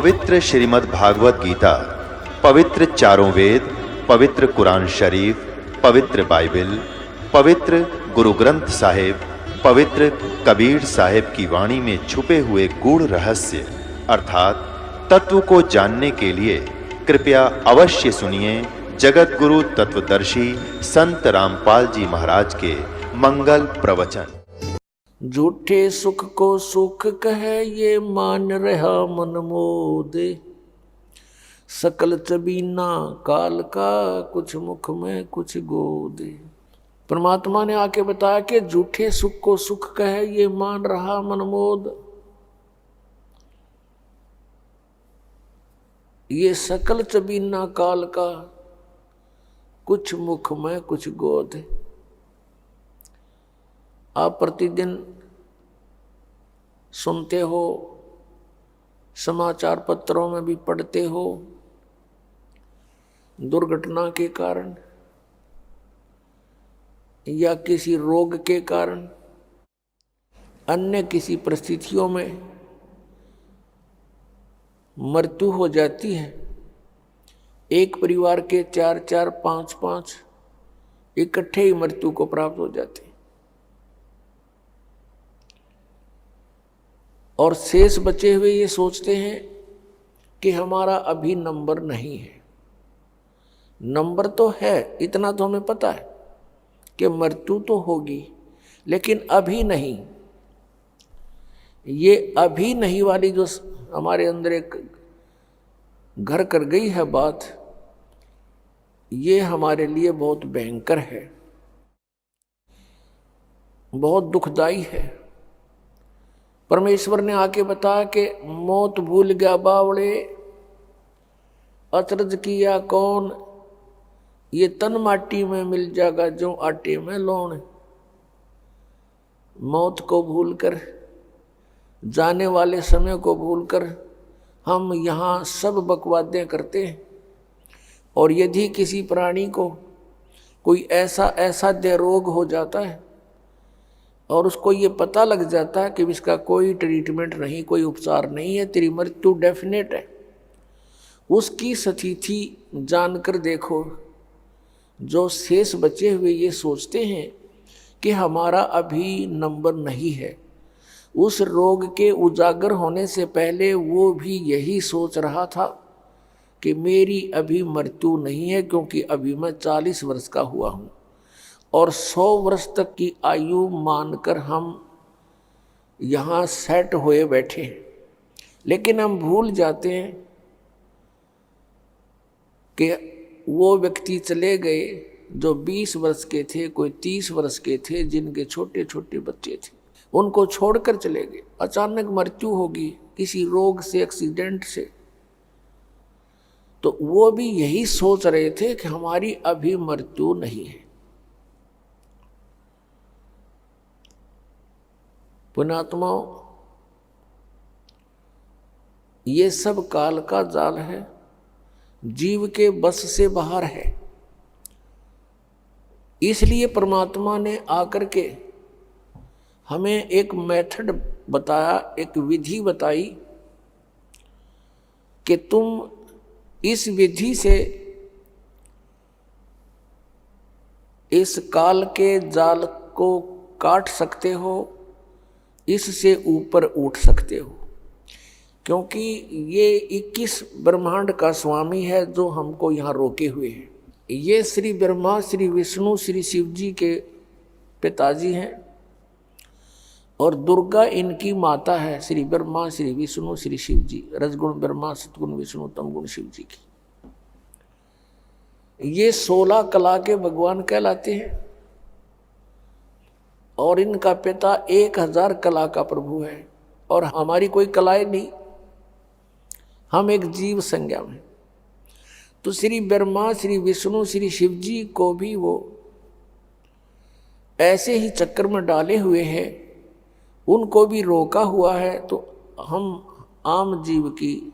पवित्र श्रीमद् भागवत गीता, पवित्र चारों वेद, पवित्र कुरान शरीफ, पवित्र बाइबल, पवित्र गुरु ग्रंथ साहिब, पवित्र कबीर साहिब की वाणी में छुपे हुए गूढ़ रहस्य अर्थात तत्व को जानने के लिए कृपया अवश्य सुनिए जगत गुरु तत्वदर्शी संत रामपाल जी महाराज के मंगल प्रवचन। झूठे सुख को सुख कहे ये मान रहा मन मोदे, सकल चबीना काल का कुछ मुख में कुछ गोदे। परमात्मा ने आके बताया कि झूठे सुख को सुख कहे ये मान रहा मन मोद, ये सकल चबीना काल का कुछ मुख में कुछ गोद। आप प्रतिदिन सुनते हो, समाचार पत्रों में भी पढ़ते हो, दुर्घटना के कारण या किसी रोग के कारण अन्य किसी परिस्थितियों में मृत्यु हो जाती है। एक परिवार के 4-4, 5-5 इकट्ठे ही मृत्यु को प्राप्त हो जाते हैं और शेष बचे हुए ये सोचते हैं कि हमारा अभी नंबर नहीं है। नंबर तो है, इतना तो हमें पता है कि मृत्यु तो होगी, लेकिन अभी नहीं। ये अभी नहीं वाली जो हमारे अंदर एक घर कर गई है बात, ये हमारे लिए बहुत भयंकर है, बहुत दुखदाई है। परमेश्वर ने आके बताया कि मौत भूल गया बावड़े, अचरज किया कौन, ये तन माटी में मिल जाएगा जो आटे में लौण। मौत को भूलकर, जाने वाले समय को भूलकर हम यहाँ सब बकवादें करते हैं। और यदि किसी प्राणी को कोई ऐसा देह रोग हो जाता है और उसको ये पता लग जाता है कि इसका कोई ट्रीटमेंट नहीं, कोई उपचार नहीं है, तेरी मृत्यु डेफिनेट है, उसकी स्थिति जानकर देखो। जो शेष बचे हुए ये सोचते हैं कि हमारा अभी नंबर नहीं है, उस रोग के उजागर होने से पहले वो भी यही सोच रहा था कि मेरी अभी मृत्यु नहीं है, क्योंकि अभी मैं 40 वर्ष का हुआ हूँ और 100 वर्ष तक की आयु मानकर हम यहाँ सेट हुए बैठे हैं। लेकिन हम भूल जाते हैं कि वो व्यक्ति चले गए जो 20 वर्ष के थे, कोई 30 वर्ष के थे, जिनके छोटे छोटे बच्चे थे, उनको छोड़कर चले गए। अचानक मृत्यु होगी किसी रोग से, एक्सीडेंट से, तो वो भी यही सोच रहे थे कि हमारी अभी मृत्यु नहीं है। पुण्यात्माओं, ये सब काल का जाल है, जीव के बस से बाहर है। इसलिए परमात्मा ने आकर के हमें एक मेथड बताया, एक विधि बताई कि तुम इस विधि से इस काल के जाल को काट सकते हो, इससे ऊपर उठ सकते हो। क्योंकि ये 21 ब्रह्मांड का स्वामी है जो हमको यहाँ रोके हुए हैं। ये श्री ब्रह्मा, श्री विष्णु, श्री शिव जी के पिताजी हैं और दुर्गा इनकी माता है। श्री ब्रह्मा, श्री विष्णु, श्री शिव जी, रजगुण ब्रह्मा, सतगुण विष्णु, तमगुण शिव जी की। ये 16 कला के भगवान कहलाते हैं और इनका पिता 1000 कला का प्रभु है और हमारी कोई कलाएं नहीं, हम एक जीव संज्ञा में। तो श्री ब्रह्मा, श्री विष्णु, श्री शिव जी को भी वो ऐसे ही चक्कर में डाले हुए हैं, उनको भी रोका हुआ है। तो हम आम जीव की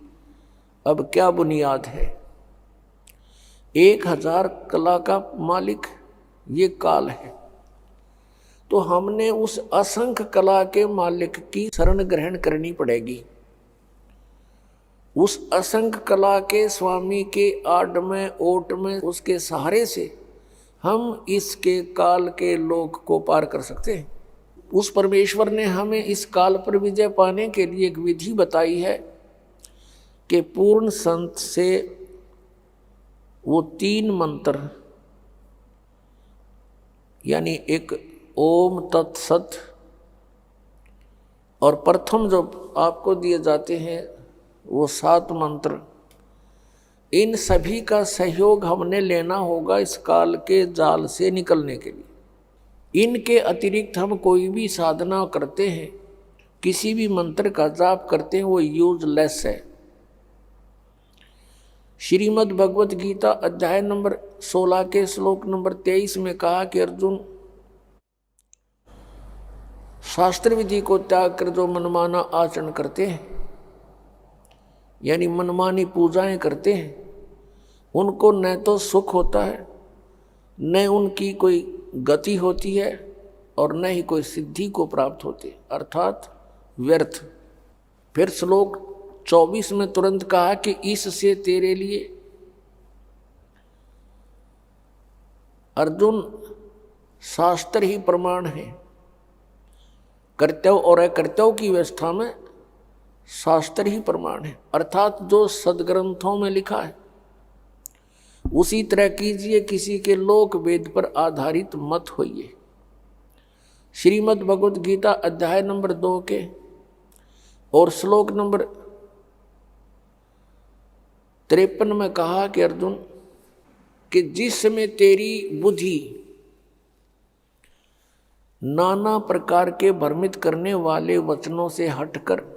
अब क्या बुनियाद है? 1000 कला का मालिक ये काल है, तो हमने उस असंख्य कला के मालिक की शरण ग्रहण करनी पड़ेगी। उस असंख्य कला के स्वामी के आड़ में ओट में उसके सहारे से हम इसके काल के लोक को पार कर सकते हैं। उस परमेश्वर ने हमें इस काल पर विजय पाने के लिए एक विधि बताई है कि पूर्ण संत से वो 3 मंत्र यानी एक ओम तत्सत और प्रथम जो आपको दिए जाते हैं वो 7 मंत्र, इन सभी का सहयोग हमने लेना होगा इस काल के जाल से निकलने के लिए। इनके अतिरिक्त हम कोई भी साधना करते हैं, किसी भी मंत्र का जाप करते हैं, वो यूजलेस है। श्रीमद् भगवत गीता अध्याय नंबर 16 के श्लोक नंबर 23 में कहा कि अर्जुन, शास्त्र विधि को त्याग कर जो मनमाना आचरण करते हैं यानी मनमानी पूजाएं करते हैं, उनको न तो सुख होता है, न उनकी कोई गति होती है और न ही कोई सिद्धि को प्राप्त होती, अर्थात व्यर्थ। फिर श्लोक 24 में तुरंत कहा कि इससे तेरे लिए अर्जुन शास्त्र ही प्रमाण है। कर्तव्य और अकर्तव्य की व्यवस्था में शास्त्र ही प्रमाण है, अर्थात जो सदग्रंथों में लिखा है उसी तरह कीजिए, किसी के लोक वेद पर आधारित मत होइए। श्रीमद् भगवत गीता अध्याय नंबर 2 के और श्लोक नंबर 53 में कहा कि अर्जुन कि जिस समय तेरी बुद्धि नाना प्रकार के भ्रमित करने वाले वचनों से हटकर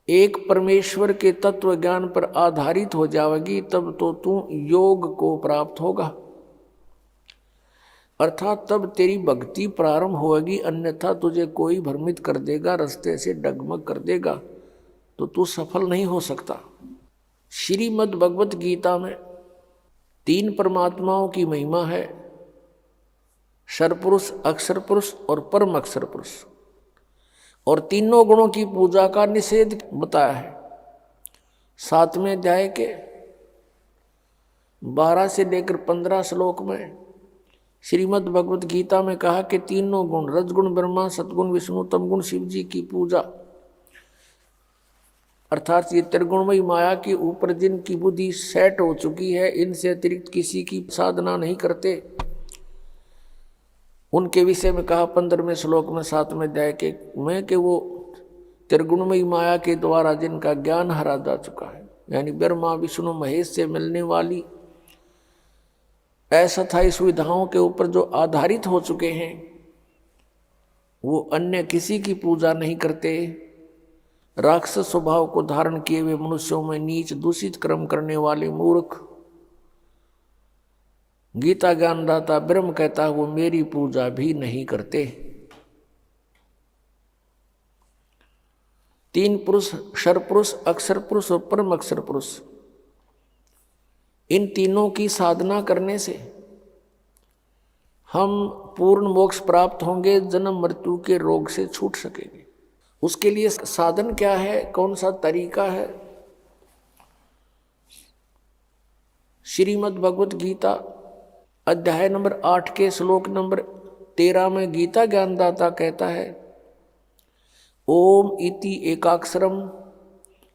एक परमेश्वर के तत्व ज्ञान पर आधारित हो जाएगी, तब तो तू योग को प्राप्त होगा, अर्थात तब तेरी भक्ति प्रारंभ होगी। अन्यथा तुझे कोई भ्रमित कर देगा, रास्ते से डगमग कर देगा, तो तू सफल नहीं हो सकता। श्रीमद् भगवत गीता में 3 परमात्माओं की महिमा है, सर्वपुरुष, अक्षर पुरुष और परम अक्षर पुरुष, और तीनों गुणों की पूजा का निषेध बताया है। 7वें अध्याय के 12 से लेकर 15 श्लोक में श्रीमद् भगवत गीता में कहा कि तीनों गुण, रजगुण ब्रह्मा, सतगुण विष्णु, तमगुण शिव जी की पूजा, अर्थात ये त्रिगुणमयी माया के ऊपर जिनकी बुद्धि सेट हो चुकी है, इनसे अतिरिक्त किसी की साधना नहीं करते, उनके विषय में कहा 15वें श्लोक में 7वें अध्याय के में कि वो त्रिगुणमयी माया के द्वारा जिनका ज्ञान हरा जा चुका है, यानी ब्रह्मा विष्णु महेश से मिलने वाली अस्थायी सुविधाओं के ऊपर जो आधारित हो चुके हैं, वो अन्य किसी की पूजा नहीं करते। राक्षस स्वभाव को धारण किए हुए मनुष्यों में नीच दूषित कर्म करने वाले मूर्ख, गीता ज्ञानदाता ब्रह्म कहता है वो मेरी पूजा भी नहीं करते। 3 पुरुष, क्षर पुरुष, अक्षर पुरुष और परम अक्षर पुरुष, इन तीनों की साधना करने से हम पूर्ण मोक्ष प्राप्त होंगे, जन्म मृत्यु के रोग से छूट सकेंगे। उसके लिए साधन क्या है, कौन सा तरीका है? श्रीमद् भगवत गीता अध्याय नंबर 8 के श्लोक नंबर 13 में गीता ज्ञानदाता कहता है, ओम इति एकाक्षरम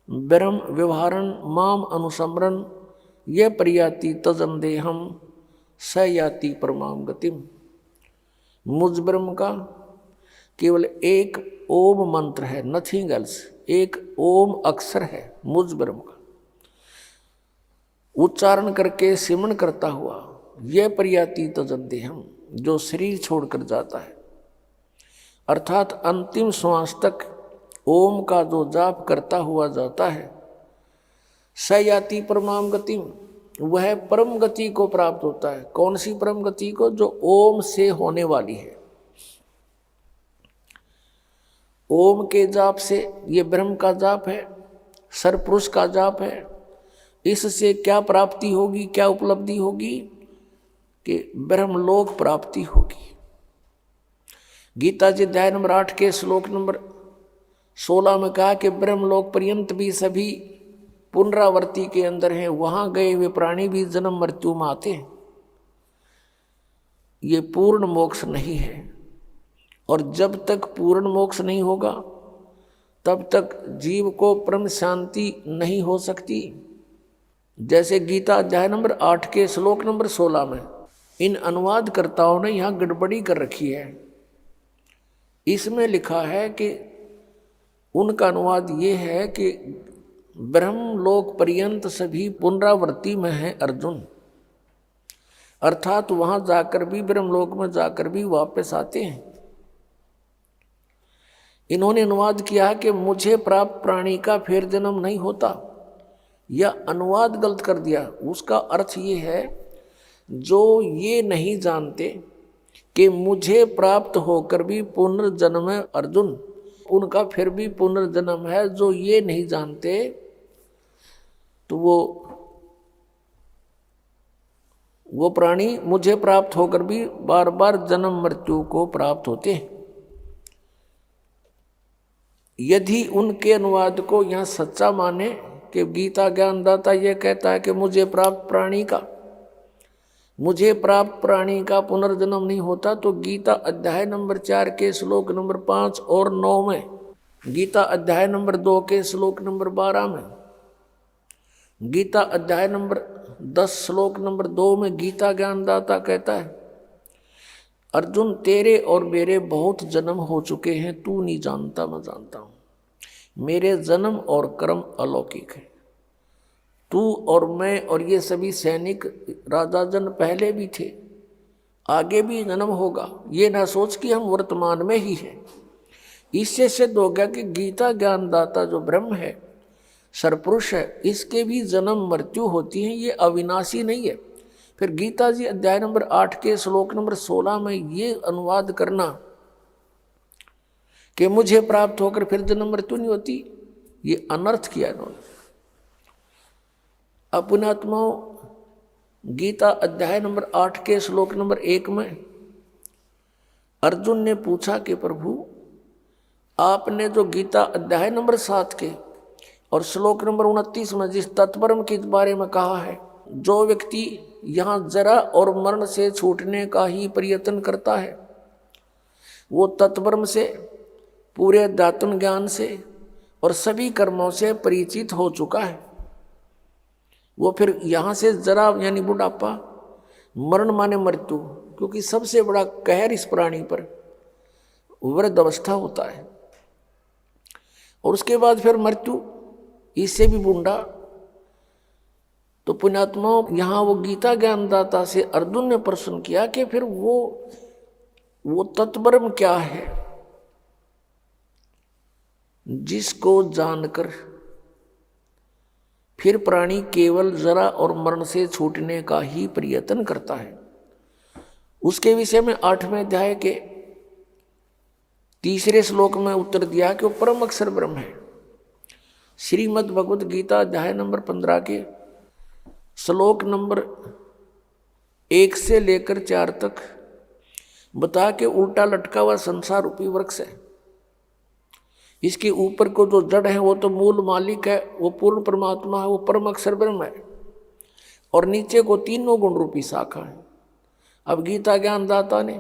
ब्रह्म व्यवहारन माम अनुसमरन ये प्रयाति तजम देहम स याति परमाम गतिम। मुझ ब्रह्म का केवल एक ओम मंत्र है, नथिंग एल्स, एक ओम अक्षर है मुझ ब्रह्म का, उच्चारण करके सिमरण करता हुआ यह प्रयाति तजम देहम, जो शरीर छोड़कर जाता है, अर्थात अंतिम श्वास तक ओम का जो जाप करता हुआ जाता है, स याति परमाम गतिम, वह परम गति को प्राप्त होता है। कौन सी परम गति को? जो ओम से होने वाली है। ओम के जाप से, ये ब्रह्म का जाप है, सरपुरुष का जाप है, इससे क्या प्राप्ति होगी, क्या उपलब्धि होगी? कि ब्रह्मलोक प्राप्ति होगी। गीता जी अध्याय नंबर 8 के श्लोक नंबर 16 में कहा कि ब्रह्मलोक पर्यंत भी सभी पुनरावृत्ति के अंदर हैं, वहां गए हुए प्राणी भी जन्म मृत्यु में आते हैं। ये पूर्ण मोक्ष नहीं है, और जब तक पूर्ण मोक्ष नहीं होगा तब तक जीव को परम शांति नहीं हो सकती। जैसे गीता अध्याय नंबर 8 के श्लोक नंबर 16 में इन अनुवादकर्ताओं ने यहाँ गड़बड़ी कर रखी है। इसमें लिखा है कि उनका अनुवाद ये है कि ब्रह्मलोक पर्यंत सभी पुनरावृत्ति में है अर्जुन, अर्थात वहां जाकर भी, ब्रह्मलोक में जाकर भी वापस आते हैं। इन्होंने अनुवाद किया कि मुझे प्राप्त प्राणी का फिर जन्म नहीं होता। यह अनुवाद गलत कर दिया। उसका अर्थ ये है, जो ये नहीं जानते कि मुझे प्राप्त होकर भी पुनर्जन्म है अर्जुन, उनका फिर भी पुनर्जन्म है। जो ये नहीं जानते तो वो प्राणी मुझे प्राप्त होकर भी बार बार जन्म मृत्यु को प्राप्त होते हैं। यदि उनके अनुवाद को यहाँ सच्चा माने कि गीता ज्ञानदाता यह कहता है कि मुझे प्राप्त प्राणी का पुनर्जन्म नहीं होता, तो गीता अध्याय नंबर 4 के श्लोक नंबर 5 और 9 में, गीता अध्याय नंबर 2 के श्लोक नंबर 12 में, गीता अध्याय नंबर 10 श्लोक नंबर 2 में गीता ज्ञानदाता कहता है, अर्जुन तेरे और मेरे बहुत जन्म हो चुके हैं, तू नहीं जानता, मैं जानता हूं। मेरे जन्म और कर्म अलौकिक है। तू और मैं और ये सभी सैनिक राजा जन पहले भी थे, आगे भी जन्म होगा। ये ना सोच कि हम वर्तमान में ही हैं। इससे सिद्ध हो गया कि गीता ज्ञानदाता जो ब्रह्म है, सरपुरुष है, इसके भी जन्म मृत्यु होती है, ये अविनाशी नहीं है। फिर गीता जी अध्याय नंबर 8 के श्लोक नंबर 16 में ये अनुवाद करना कि मुझे प्राप्त होकर फिर जन्म मृत्यु नहीं होती, ये अनर्थ किया इन्होंने। अपने आत्माओं, गीता अध्याय नंबर 8 के श्लोक नंबर 1 में अर्जुन ने पूछा कि प्रभु आपने जो गीता अध्याय नंबर 7 के और श्लोक नंबर 29 में जिस तत्परम के बारे में कहा है, जो व्यक्ति यहाँ जरा और मरण से छूटने का ही प्रयत्न करता है, वो तत्परम से, पूरे अध्यात्म ज्ञान से और सभी कर्मों से परिचित हो चुका है। वो फिर यहाँ से जरा यानी बुढ़ापा, मरण माने मृत्यु, क्योंकि सबसे बड़ा कहर इस प्राणी पर वृद्ध अवस्था होता है, और उसके बाद फिर मृत्यु, इससे भी बूढ़ा। तो पुण्यात्माओं, यहाँ वो गीता ज्ञानदाता से अर्जुन ने प्रश्न किया कि फिर वो तत्परम क्या है जिसको जानकर फिर प्राणी केवल जरा और मरण से छूटने का ही प्रयत्न करता है। उसके विषय में 8वें अध्याय के 3 श्लोक में उत्तर दिया कि वो परम अक्षर ब्रह्म है। श्रीमद् भगवद गीता अध्याय नंबर 15 के श्लोक नंबर 1 से लेकर 4 तक बता के उल्टा लटका हुआ संसार रूपी वृक्ष है। इसके ऊपर को जो जड़ है वो तो मूल मालिक है, वो पूर्ण परमात्मा है, वो परम अक्षर ब्रह्म है, और नीचे को तीनों गुण रूपी शाखा है। अब गीता ज्ञानदाता ने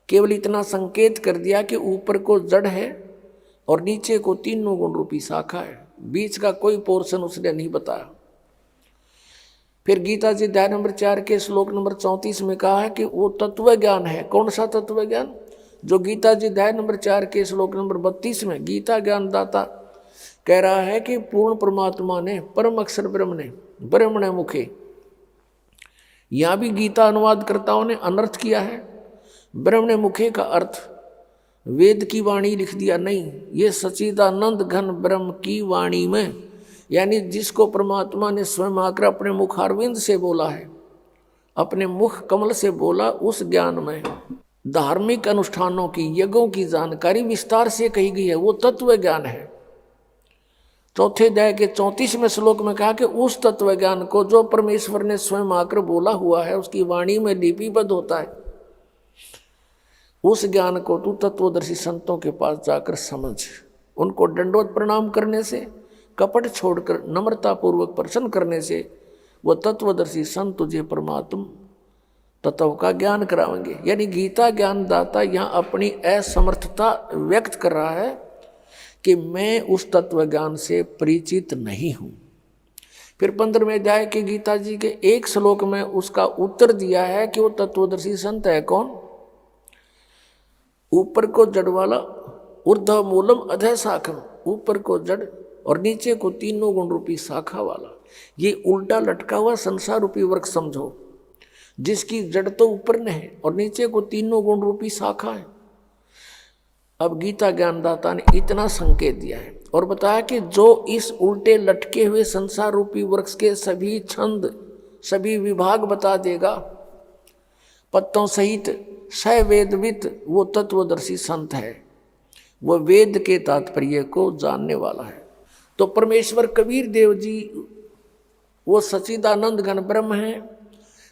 केवल इतना संकेत कर दिया कि ऊपर को जड़ है और नीचे को तीनों गुण रूपी शाखा है, बीच का कोई पोर्शन उसने नहीं बताया। फिर गीता जी अध्याय नंबर 4 के श्लोक नंबर 34 में कहा है कि वो तत्व ज्ञान है। कौन सा तत्व ज्ञान? जो गीता जी अध्याय नंबर 4 के श्लोक नंबर 32 में गीता ज्ञानदाता कह रहा है कि पूर्ण परमात्मा ने, परम अक्षर ब्रह्म ने, ब्रह्मणे मुखे, यहाँ भी गीता अनुवादकर्ताओं ने अनर्थ किया है। ब्रह्मणे मुखे का अर्थ वेद की वाणी लिख दिया, नहीं, ये सच्चिदानंद घन ब्रह्म की वाणी में, यानी जिसको परमात्मा ने स्वयं आकर अपने मुखारविंद से बोला है, अपने मुख कमल से बोला, उस ज्ञान में धार्मिक अनुष्ठानों की, यज्ञों की जानकारी विस्तार से कही गई है, वो तत्व ज्ञान है। 4 अध्याय के 34वें श्लोक में कहा कि उस तत्व ज्ञान को जो परमेश्वर ने स्वयं आकर बोला हुआ है, उसकी वाणी में लिपिबद्ध होता है, उस ज्ञान को तू तत्वदर्शी संतों के पास जाकर समझ, उनको दंडवत प्रणाम करने से, कपट छोड़कर नम्रता पूर्वक प्रसन्न करने से वो तत्वदर्शी संत तुझे परमात्म तत्व का ज्ञान कराएंगे। यानी गीता ज्ञान दाता यहाँ अपनी असमर्थता व्यक्त कर रहा है कि मैं उस तत्व ज्ञान से परिचित नहीं हूं। फिर 15वें अध्याय के गीता जी के एक श्लोक में उसका उत्तर दिया है कि वो तत्वदर्शी संत है कौन? ऊपर को जड़ वाला, ऊर्ध्व मूलम अधः शाखम, ऊपर को जड़ और नीचे को तीनों गुण रूपी शाखा वाला। ये उल्टा लटका हुआ संसार रूपी वृक्ष समझो, जिसकी जड़ तो ऊपर में है और नीचे को तीनों गुण रूपी शाखा है। अब गीता ज्ञानदाता ने इतना संकेत दिया है और बताया कि जो इस उल्टे लटके हुए संसार रूपी वृक्ष के सभी छंद, सभी विभाग बता देगा पत्तों सहित, स वेदवित, वो तत्वदर्शी संत है, वो वेद के तात्पर्य को जानने वाला है। तो परमेश्वर कबीर देव जी वो सच्चिदानंद घन ब्रह्म हैं,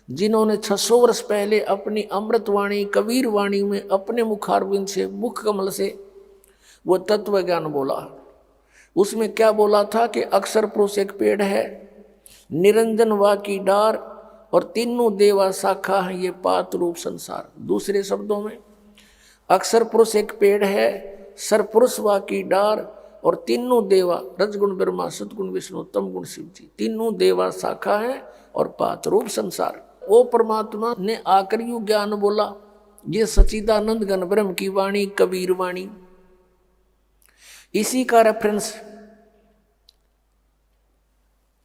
जिन्होंने 600 वर्ष पहले अपनी अमृतवाणी कबीर वाणी में अपने मुखारविंद से, मुख कमल से वो तत्व ज्ञान बोला। उसमें क्या बोला था कि अक्षर पुरुष एक पेड़ है, निरंजन वा की डार और तीनों देवा शाखा है ये पात रूप संसार। दूसरे शब्दों में अक्षर पुरुष एक पेड़ है, सरपुरुष वा की डार और तीनों देवा, रजगुण ब्रह्मा, सतगुण विष्णु, तम गुण शिव जी, तीनों देवा शाखा है और पात रूप संसार। वो परमात्मा ने आकर यू ज्ञान बोला, ये सच्चिदानंद घन ब्रह्म की वाणी कबीर वाणी। इसी का रेफरेंस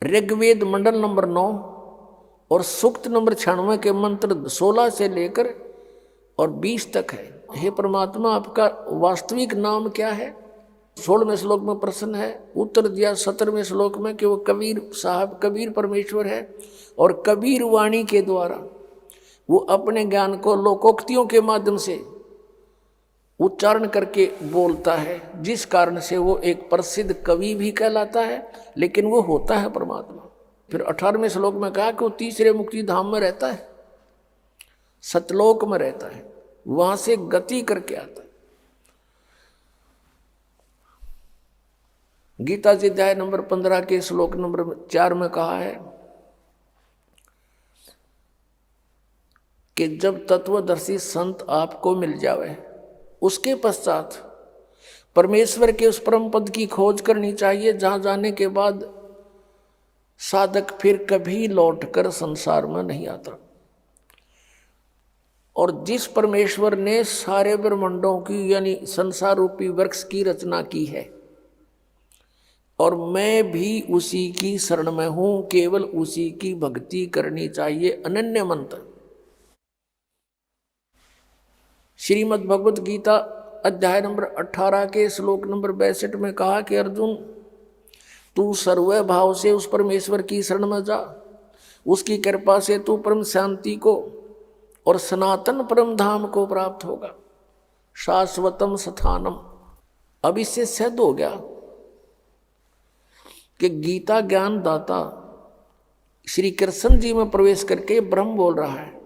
ऋग्वेद मंडल नंबर 9 और सूक्त नंबर 96 के मंत्र 16 से लेकर और 20 तक है। हे परमात्मा, आपका वास्तविक नाम क्या है? 16वें श्लोक में प्रश्न है, उत्तर दिया 17वें श्लोक में कि वो कबीर साहब, कबीर परमेश्वर है और कबीर वाणी के द्वारा वो अपने ज्ञान को लोकोक्तियों के माध्यम से उच्चारण करके बोलता है, जिस कारण से वो एक प्रसिद्ध कवि भी कहलाता है, लेकिन वो होता है परमात्मा। फिर 18वें श्लोक में कहा कि वो तीसरे मुक्ति धाम में रहता है, सतलोक में रहता है, वहां से गति करके आता है। गीता जी अध्याय नंबर 15 के श्लोक नंबर 4 में कहा है कि जब तत्वदर्शी संत आपको मिल जावे, उसके पश्चात परमेश्वर के उस परम पद की खोज करनी चाहिए, जहां जाने के बाद साधक फिर कभी लौटकर संसार में नहीं आता। और जिस परमेश्वर ने सारे ब्रह्मांडों की यानी संसार रूपी वृक्ष की रचना की है, और मैं भी उसी की शरण में हूं, केवल उसी की भक्ति करनी चाहिए। अनन्य मंत्र श्रीमद् भगवत गीता अध्याय नंबर 18 के श्लोक नंबर 62 में कहा कि अर्जुन, तू सर्व भाव से उस परमेश्वर की शरण में जा, उसकी कृपा से तू परम शांति को और सनातन परम धाम को प्राप्त होगा, शाश्वतम स्थानम। अब इससे सिद्ध हो गया कि गीता ज्ञान दाता श्री कृष्ण जी में प्रवेश करके ब्रह्म बोल रहा है,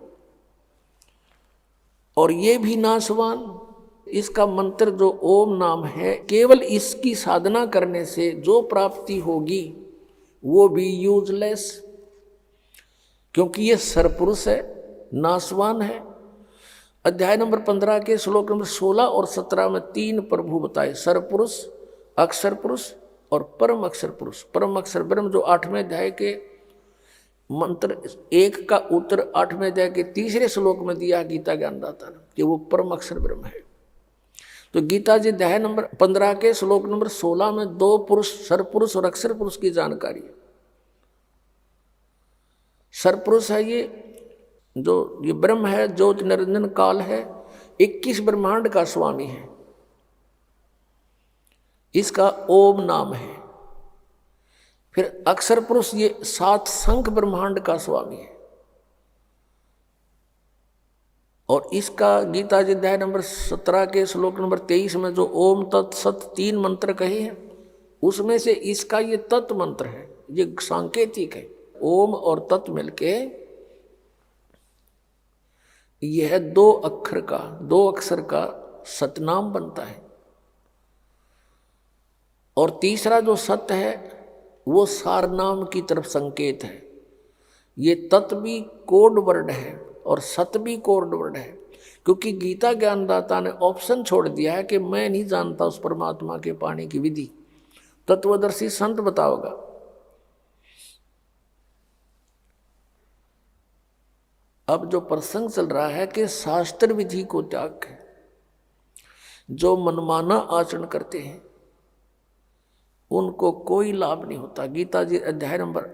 और ये भी नाशवान। इसका मंत्र जो ओम नाम है, केवल इसकी साधना करने से जो प्राप्ति होगी वो भी यूजलेस, क्योंकि ये सरपुरुष है, नाशवान है। अध्याय नंबर 15 के श्लोक नंबर 16 और 17 में 3 प्रभु बताए, सरपुरुष, अक्षर पुरुष और परम अक्षर पुरुष। परम अक्षर ब्रह्म जो 8वें अध्याय के मंत्र 1 का उत्तर 8वें अध्याय के 3रे श्लोक में दिया गीता ज्ञानदाता ने कि वो परम अक्षर ब्रह्म है। तो गीता जी अध्याय नंबर 15 के श्लोक नंबर 16 में 2 पुरुष, सरपुरुष और अक्षर पुरुष की जानकारी है। सरपुरुष है ये ब्रह्म है, ज्योत निरंजन काल है, 21 ब्रह्मांड का स्वामी है, इसका ओम नाम है। फिर अक्षर पुरुष ये 7 संख्य ब्रह्मांड का स्वामी है, और इसका गीता जी अध्याय नंबर 17 के श्लोक नंबर 23 में जो ओम तत्सत 3 मंत्र कहे हैं, उसमें से इसका ये तत् मंत्र है, ये सांकेतिक है। ओम और तत् मिलके यह 2 अक्षर का सतनाम बनता है। और तीसरा जो सत्य है वो सार नाम की तरफ संकेत है। ये तत् भी कोड वर्ड है और सत भी कोड वर्ड है, क्योंकि गीता ज्ञानदाता ने ऑप्शन छोड़ दिया है कि मैं नहीं जानता उस परमात्मा के पाने की विधि, तत्वदर्शी संत बताओगा। अब जो प्रसंग चल रहा है कि शास्त्र विधि को त्याग के जो मनमाना आचरण करते हैं उनको कोई लाभ नहीं होता। गीता जी अध्याय नंबर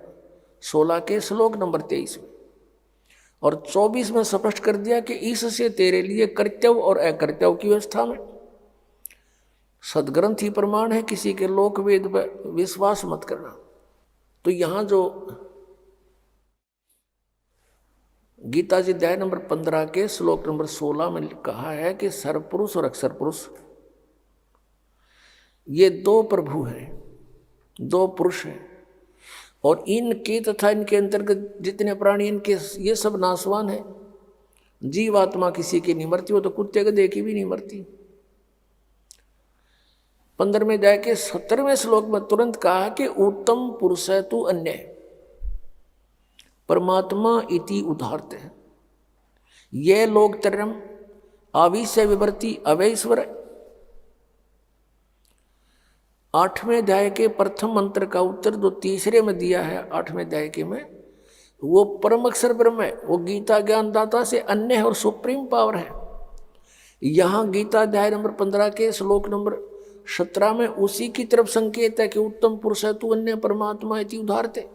16 के श्लोक नंबर 23 में और 24 में स्पष्ट कर दिया कि इससे तेरे लिए कर्तव्य और अकर्तव्य की व्यवस्था में सदग्रंथ ही प्रमाण है, किसी के लोक वेद पर विश्वास मत करना। तो यहाँ जो गीता जी अध्याय नंबर 15 के श्लोक नंबर 16 में कहा है कि सर्वपुरुष और अक्षर पुरुष ये दो प्रभु हैं, दो पुरुष हैं, और इनके तथा इनके अंतर्गत जितने प्राणी इनके ये सब नाशवान है। जीव आत्मा किसी की नहीं मरती, वो तो कुत्ते गधे की भी नहीं मरती। 15वें अध्याय के 17वें श्लोक में तुरंत कहा कि उत्तम पुरुष है तू अन्य परमात्मा इति उदाहरते हैं ये लोग तरम आविश्य विवर्ती अवैश्वर। 8वें अध्याय के प्रथम मंत्र का उत्तर जो तीसरे में दिया है 8वें अध्याय के में, वो परम अक्षर ब्रह्म है, वो गीता ज्ञानदाता से अन्य है और सुप्रीम पावर है। यहाँ गीता अध्याय नंबर 15 के श्लोक नंबर 17 में उसी की तरफ संकेत है कि उत्तम पुरुष है तू अन्य परमात्मा इति उदाहरते,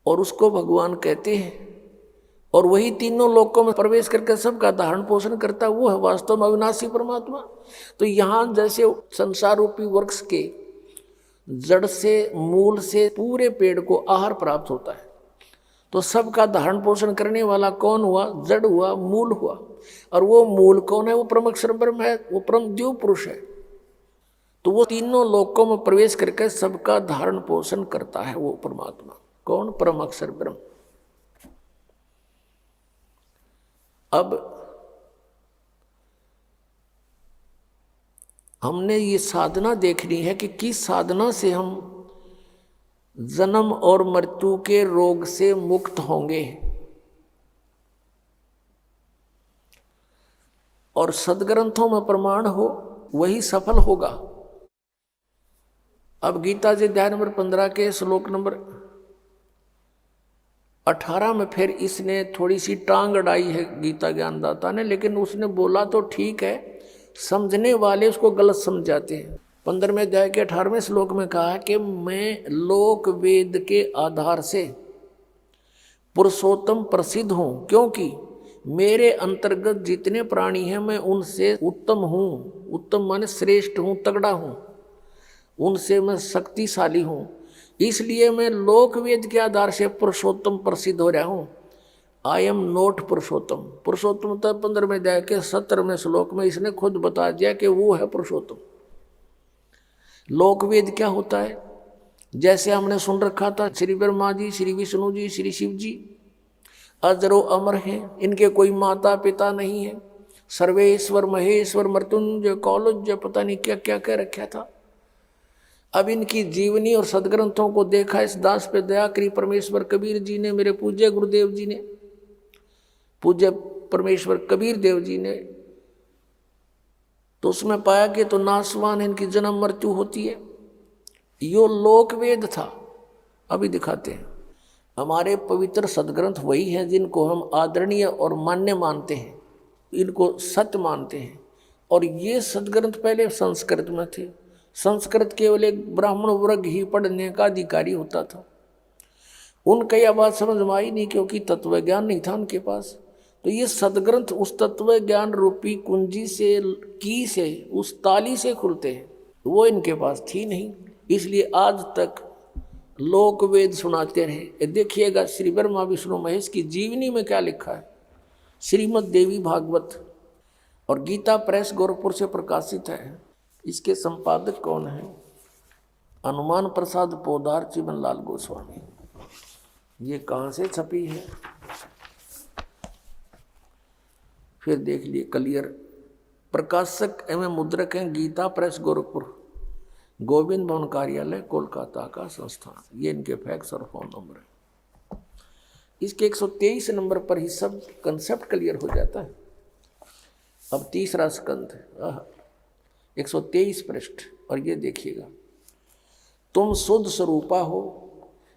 और उसको भगवान कहते हैं। और वही तीनों लोकों में प्रवेश करके सबका धारण पोषण करता है, वो है वास्तव में अविनाशी परमात्मा। तो यहाँ जैसे संसार रूपी वृक्ष के जड़ से मूल से पूरे पेड़ को आहार प्राप्त होता है, तो सबका धारण पोषण करने वाला कौन हुआ? जड़ हुआ, मूल हुआ। और वो मूल कौन है? वो परम अक्षर ब्रह्म है, वो परम द्यू पुरुष है। तो वो तीनों लोकों में प्रवेश करके सबका धारण पोषण करता है वो परमात्मा। कौन? परम अक्षर ब्रह्म। अब हमने ये साधना देखनी है कि किस साधना से हम जन्म और मृत्यु के रोग से मुक्त होंगे और सदग्रंथों में प्रमाण हो वही सफल होगा। अब गीता जी अध्याय नंबर 15 के श्लोक नंबर 18 में फिर इसने थोड़ी सी टांग अड़ाई है गीता ज्ञानदाता ने, लेकिन उसने बोला तो ठीक है, समझने वाले उसको गलत समझ जाते हैं। 15वें अध्याय के 18वें श्लोक में कहा कि मैं लोक वेद के आधार से पुरुषोत्तम प्रसिद्ध हूँ, क्योंकि मेरे अंतर्गत जितने प्राणी हैं मैं उनसे उत्तम हूँ। उत्तम माने श्रेष्ठ हूँ, तगड़ा हूँ, उनसे मैं शक्तिशाली हूँ। इसलिए मैं लोक वेद के आधार से पुरुषोत्तम प्रसिद्ध हो रहा हूँ। आई एम नोट पुरुषोत्तम। पुरुषोत्तम तो 15वें अध्याय के 17वें श्लोक में इसने खुद बता दिया कि वो है पुरुषोत्तम। लोक वेद क्या होता है? जैसे हमने सुन रखा था, श्री ब्रह्मा जी, श्री विष्णु जी, श्री शिव जी अजरो अमर हैं, इनके कोई माता पिता नहीं है। सर्वेश्वर महेश्वर मृत्युंजय कौलज्य पता नहीं क्या क्या कह रखा था। अब इनकी जीवनी और सदग्रंथों को देखा, इस दास पे दया करी परमेश्वर कबीर जी ने, मेरे पूज्य गुरुदेव जी ने, पूज्य परमेश्वर कबीर देव जी ने, तो उसमें पाया कि तो नाशवान इनकी जन्म मृत्यु होती है। यो लोक वेद था। अभी दिखाते हैं। हमारे पवित्र सदग्रंथ वही हैं जिनको हम आदरणीय और मान्य मानते हैं, इनको सत्य मानते हैं। और ये सदग्रंथ पहले संस्कृत में थे। संस्कृत केवल एक ब्राह्मण वर्ग ही पढ़ने का अधिकारी होता था। उनका यह बात समझ में आई नहीं, क्योंकि तत्व ज्ञान नहीं था उनके पास। तो ये सदग्रंथ उस तत्व ज्ञान रूपी कुंजी से, की से, उस ताली से खुलते हैं, वो इनके पास थी नहीं। इसलिए आज तक लोक वेद सुनाते रहे। देखिएगा श्री ब्रह्मा विष्णु महेश की जीवनी में क्या लिखा है। श्रीमद् देवी भागवत और गीता प्रेस गोरखपुर से प्रकाशित है। इसके संपादक कौन है? हनुमान प्रसाद पोदार चिमन लाल गोस्वामी। ये कहाँ से छपी है? फिर देख लिए क्लियर प्रकाशक एवं मुद्रक हैं गीता प्रेस गोरखपुर, गोविंद भवन कार्यालय कोलकाता का संस्थान। ये इनके फैक्स और फोन नंबर है। इसके 123 नंबर पर ही सब कंसेप्ट क्लियर हो जाता है। अब तीसरा स्कंद 123 पृष्ठ, और ये देखिएगा, तुम शुद्ध स्वरूपा हो,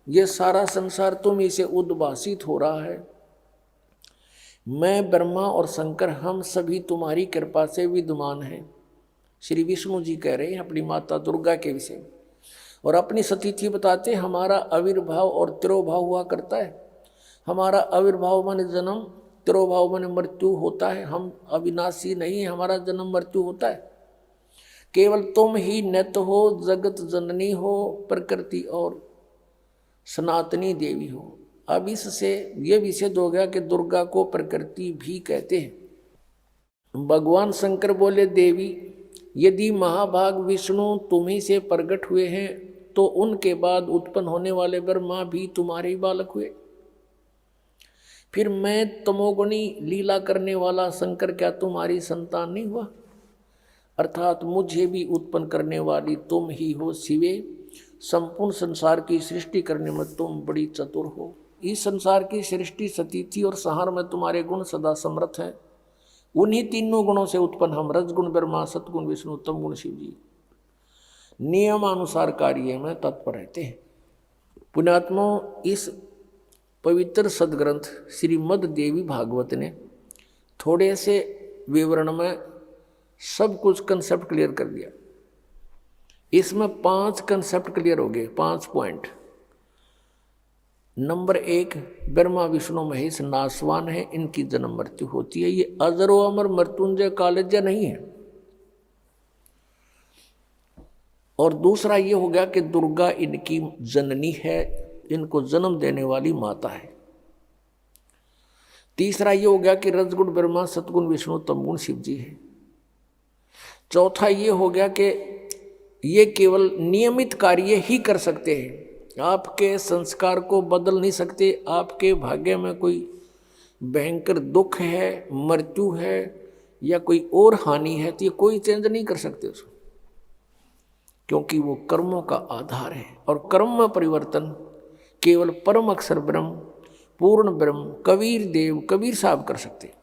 ये सारा संसार तुम इसे उद्भासित हो रहा है। मैं ब्रह्मा और शंकर हम सभी तुम्हारी कृपा से विद्यमान हैं। श्री विष्णु जी कह रहे हैं अपनी माता दुर्गा के विषय में, और अपनी सतीथि बताते हमारा आविर्भाव और तिरोभाव हुआ करता है। हमारा आविर्भाव माने जन्म, तिरोभाव माने मृत्यु होता है। हम अविनाशी नहीं है, हमारा जन्म मृत्यु होता है। केवल तुम ही नित्य हो, जगत जननी हो, प्रकृति और सनातनी देवी हो। अब इससे ये विषय हो गया कि दुर्गा को प्रकृति भी कहते हैं। भगवान शंकर बोले, देवी यदि महाभाग विष्णु तुम्ही से प्रकट हुए हैं तो उनके बाद उत्पन्न होने वाले ब्रह्मा भी तुम्हारे ही बालक हुए। फिर मैं तमोगुणी लीला करने वाला शंकर क्या तुम्हारी संतान नहीं हुआ? अर्थात मुझे भी उत्पन्न करने वाली तुम ही हो शिवे। संपूर्ण संसार की सृष्टि करने में तुम बड़ी चतुर हो। इस संसार की सृष्टि, सतीथि और संहार में तुम्हारे गुण सदा समर्थ हैं। उन्हीं तीनों गुणों से उत्पन्न हम रजगुण ब्रह्मा, सतगुण विष्णु, तमगुण शिव जी नियमानुसार कार्य में तत्पर रहते हैं। पुण्यात्माओं, इस पवित्र सदग्रंथ श्रीमद् देवी भागवत ने थोड़े से विवरण में सब कुछ कंसेप्ट क्लियर कर दिया। इसमें 5 कंसेप्ट क्लियर हो गए, 5 पॉइंट। नंबर 1, ब्रह्मा विष्णु महेश नाशवान है, इनकी जन्म मृत्यु होती है। ये अजरो अमर मृत्युंजय कालज्य नहीं है। और दूसरा ये हो गया कि दुर्गा इनकी जननी है, इनको जन्म देने वाली माता है। तीसरा ये हो गया कि रजगुण ब्रह्मा, सतगुण विष्णु, तमगुण शिव जी है। चौथा ये हो गया कि ये केवल नियमित कार्य ही कर सकते हैं, आपके संस्कार को बदल नहीं सकते। आपके भाग्य में कोई भयंकर दुख है, मृत्यु है या कोई और हानि है तो ये कोई चेंज नहीं कर सकते उसको, क्योंकि वो कर्मों का आधार है। और कर्म में परिवर्तन केवल परम अक्षर ब्रह्म, पूर्ण ब्रह्म, कबीर देव, कबीर साहब कर सकते हैं।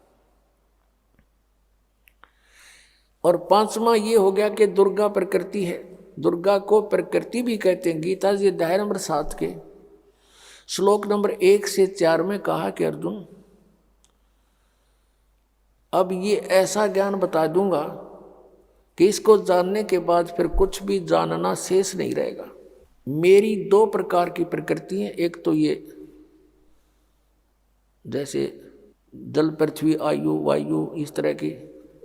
और 5वां ये हो गया कि दुर्गा प्रकृति है। दुर्गा को प्रकृति भी कहते हैं। गीता जी अध्याय नंबर 7 के श्लोक नंबर 1 से 4 में कहा कि अर्जुन, अब ये ऐसा ज्ञान बता दूंगा कि इसको जानने के बाद फिर कुछ भी जानना शेष नहीं रहेगा। मेरी 2 प्रकार की प्रकृति है। एक तो ये जैसे जल, पृथ्वी, आयु, वायु, इस तरह की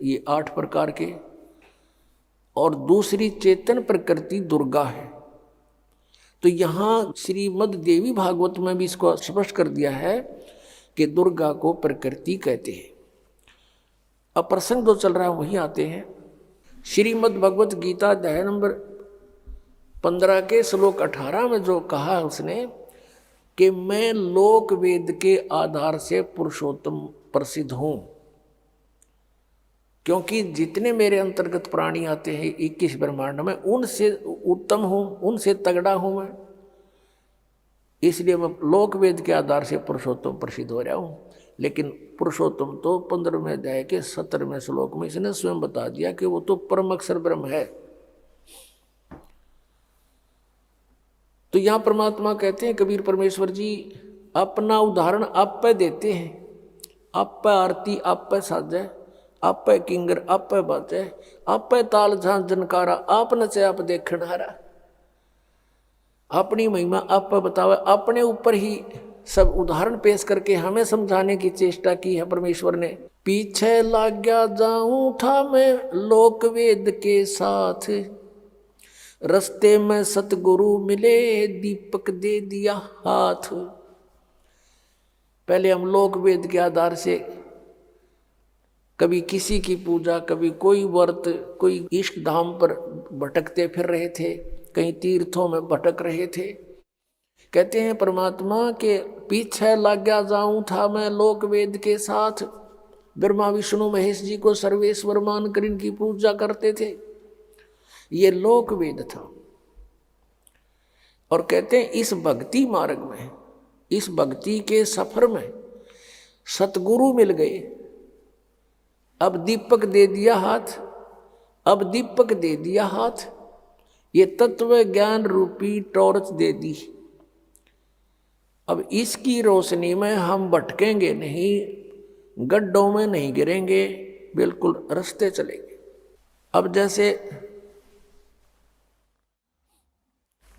ये 8 प्रकार के, और दूसरी चेतन प्रकृति दुर्गा है। तो यहाँ श्रीमद् देवी भागवत में भी इसको स्पष्ट कर दिया है कि दुर्गा को प्रकृति कहते हैं। अब प्रसंग जो चल रहा है वहीं आते हैं। श्रीमद् भगवत गीता अध्याय नंबर 15 के श्लोक 18 में जो कहा उसने कि मैं लोक वेद के आधार से पुरुषोत्तम प्रसिद्ध हूँ, क्योंकि जितने मेरे अंतर्गत प्राणी आते हैं 21 ब्रह्मांड में, उनसे उत्तम हूँ, उनसे तगड़ा हूँ मैं। इसलिए मैं लोक वेद के आधार से पुरुषोत्तम प्रसिद्ध हो रहा हूँ। लेकिन पुरुषोत्तम तो 15वें अध्याय के 17वें श्लोक में इसने स्वयं बता दिया कि वो तो परम अक्षर ब्रह्म है। तो यहाँ परमात्मा कहते हैं, कबीर परमेश्वर जी अपना उदाहरण आप पे देते हैं। आप पे आरती, आप पे साजय, आप पे किंगर, आप पे बाजे, आप पे ताल झांझ जनकारा, आप नचे आप देखण हारा। अपनी महिमा आप पे बतावे, अपने ऊपर ही सब उदाहरण पेश करके हमें समझाने की चेष्टा की है परमेश्वर ने। पीछे लाग गया जाऊं था मैं लोक वेद के साथ, रस्ते में सतगुरु मिले दीपक दे दिया हाथ। पहले हम लोक वेद के आधार से कभी किसी की पूजा, कभी कोई व्रत, कोई इष्ट धाम पर भटकते फिर रहे थे, कहीं तीर्थों में भटक रहे थे। कहते हैं परमात्मा के पीछे लग गया जाऊं था मैं लोक वेद के साथ, ब्रह्मा विष्णु महेश जी को सर्वेश्वर मानकर इनकी पूजा करते थे। ये लोक वेद था। और कहते हैं इस भक्ति मार्ग में, इस भक्ति के सफर में सतगुरु मिल गए। अब दीपक दे दिया हाथ, अब दीपक दे दिया हाथ, ये तत्व ज्ञान रूपी टॉर्च दे दी। अब इसकी रोशनी में हम भटकेंगे नहीं, गड्ढों में नहीं गिरेंगे, बिल्कुल रास्ते चलेंगे। अब जैसे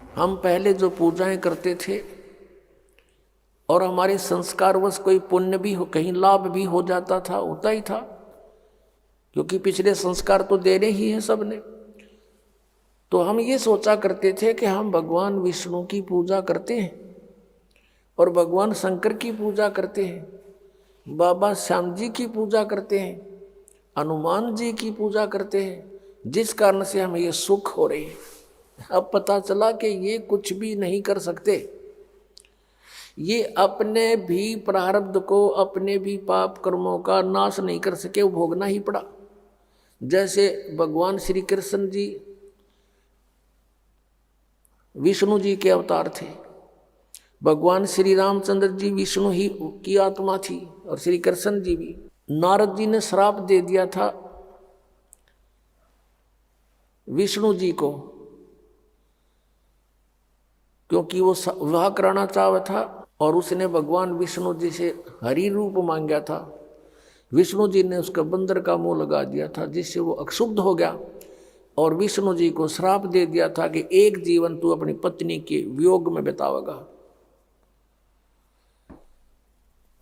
हम पहले जो पूजाएं करते थे और हमारे संस्कारवश कोई पुण्य भी हो, कहीं लाभ भी हो जाता था, होता ही था, क्योंकि पिछले संस्कार तो देने ही हैं सबने। तो हम ये सोचा करते थे कि हम भगवान विष्णु की पूजा करते हैं और भगवान शंकर की पूजा करते हैं, बाबा श्याम जी की पूजा करते हैं, हनुमान जी की पूजा करते हैं, जिस कारण से हमें ये सुख हो रहे हैं। अब पता चला कि ये कुछ भी नहीं कर सकते, ये अपने भी प्रारब्ध को, अपने भी पाप कर्मों का नाश नहीं कर सके, वो भोगना ही पड़ा। जैसे भगवान श्री कृष्ण जी विष्णु जी के अवतार थे, भगवान श्री रामचंद्र जी विष्णु ही की आत्मा थी और श्री कृष्ण जी भी। नारद जी ने श्राप दे दिया था विष्णु जी को, क्योंकि वो विवाह कराना चाहा था और उसने भगवान विष्णु जी से हरि रूप मांगा था। विष्णु जी ने उसका बंदर का मुंह लगा दिया था, जिससे वो अक्षुब्ध हो गया और विष्णु जी को श्राप दे दिया था कि एक जीवन तू अपनी पत्नी के वियोग में बितावेगा।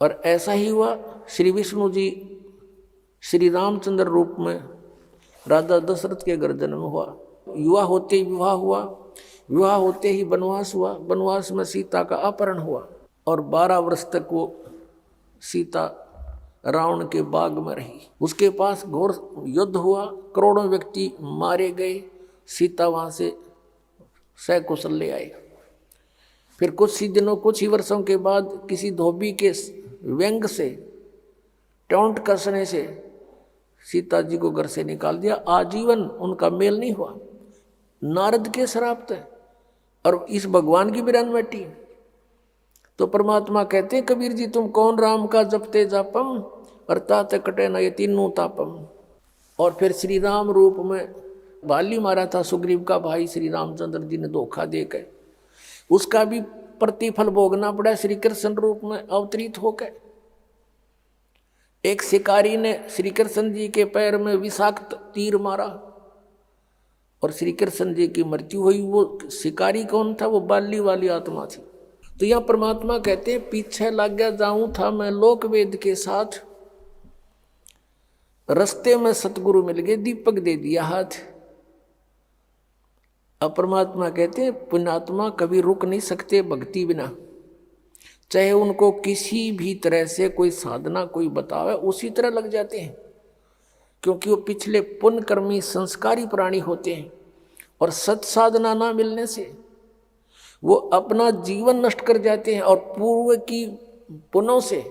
और ऐसा ही हुआ। श्री विष्णु जी श्री रामचंद्र रूप में राजा दशरथ के घर जन्म हुआ। युवा होते ही विवाह हुआ, विवाह होते ही वनवास हुआ, वनवास में सीता का अपहरण हुआ और 12 वर्ष तक वो सीता रावण के बाग में रही। उसके पास घोर युद्ध हुआ, करोड़ों व्यक्ति मारे गए, सीता वहाँ से सकुशल ले आए। फिर कुछ ही दिनों, कुछ ही वर्षों के बाद किसी धोबी के व्यंग से, टोंट कसने से सीता जी को घर से निकाल दिया। आजीवन उनका मेल नहीं हुआ, नारद के श्राप थे और इस भगवान की बिरान बैठी। तो परमात्मा कहते हैं कबीर जी, तुम कौन राम का जपते जापम और तात कटे न ये तीनों तापम। और फिर श्री राम रूप में बाली मारा था सुग्रीव का भाई श्री रामचंद्र जी ने धोखा देकर, उसका भी प्रतिफल भोगना पड़ा श्री कृष्ण रूप में अवतरित होकर। एक शिकारी ने श्री कृष्ण जी के पैर में विषाक्त तीर मारा और श्री कृष्ण जी की मृत्यु हुई। वो शिकारी कौन था? वो बाली वाली आत्मा थी। तो यह परमात्मा कहते हैं पीछे लग गया जाऊं था मैं लोक वेद के साथ, रस्ते में सतगुरु मिल गए, दीपक दे दिया हाथ। अब परमात्मा कहते हैं पुण्यात्मा कभी रुक नहीं सकते भक्ति बिना, चाहे उनको किसी भी तरह से कोई साधना कोई बतावे उसी तरह लग जाते हैं, क्योंकि वो पिछले पुण्य कर्मी संस्कारी प्राणी होते हैं। और सत साधना ना मिलने से वो अपना जीवन नष्ट कर जाते हैं और पूर्व की पुण्यों से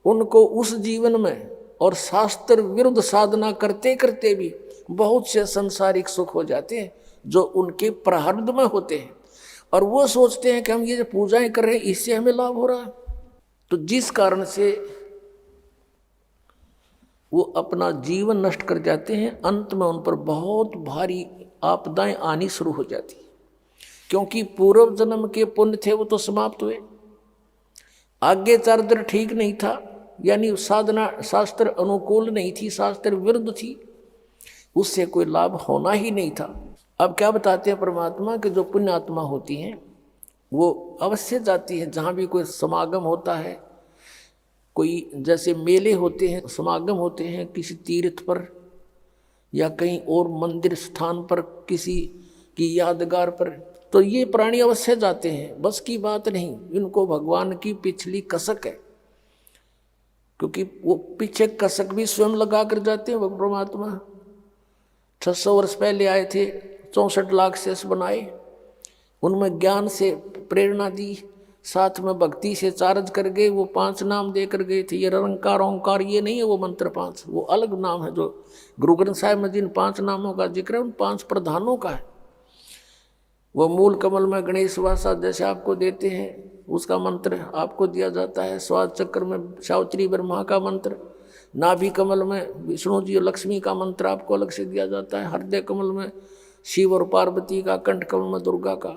उनको उस जीवन में और शास्त्र विरुद्ध साधना करते करते भी बहुत से संसारिक सुख हो जाते हैं जो उनके प्रारब्ध में होते हैं। और वो सोचते हैं कि हम ये जो पूजाएं कर रहे हैं इससे हमें लाभ हो रहा है, तो जिस कारण से वो अपना जीवन नष्ट कर जाते हैं। अंत में उन पर बहुत भारी आपदाएं आनी शुरू हो जाती है, क्योंकि पूर्व जन्म के पुण्य थे वो तो समाप्त हुए, आगे चारित्र ठीक नहीं था, यानी साधना शास्त्र अनुकूल नहीं थी, शास्त्र विरुद्ध थी, उससे कोई लाभ होना ही नहीं था। अब क्या बताते हैं परमात्मा कि जो पुण्य आत्मा होती हैं वो अवश्य जाती है जहाँ भी कोई समागम होता है, कोई जैसे मेले होते हैं, समागम होते हैं किसी तीर्थ पर या कहीं और मंदिर स्थान पर, किसी की यादगार पर, तो ये प्राणी अवश्य जाते हैं। बस की बात नहीं, इनको भगवान की पिछली कसक है, क्योंकि वो पीछे कसक भी स्वयं लगा कर जाते हैं। वो परमात्मा 600 वर्ष पहले आए थे, 64 लाख शेष बनाए, उनमें ज्ञान से प्रेरणा दी, साथ में भक्ति से चार्ज कर गए, वो 5 नाम देकर गए थे। ये निरंकार ओंकार ये नहीं है वो मंत्र 5, वो अलग नाम है। जो गुरु ग्रंथ साहिब में जिन 5 नामों का जिक्र है उन 5 प्रधानों का है। वो मूल कमल में गणेश वासा जैसे आपको देते हैं उसका मंत्र आपको दिया जाता है। स्वाद चक्र में सावित्री ब्रह्मा का मंत्र, नाभि कमल में विष्णु जी और लक्ष्मी का मंत्र आपको अलग से दिया जाता है, हृदय कमल में शिव और पार्वती का, कंठ कमल में दुर्गा का।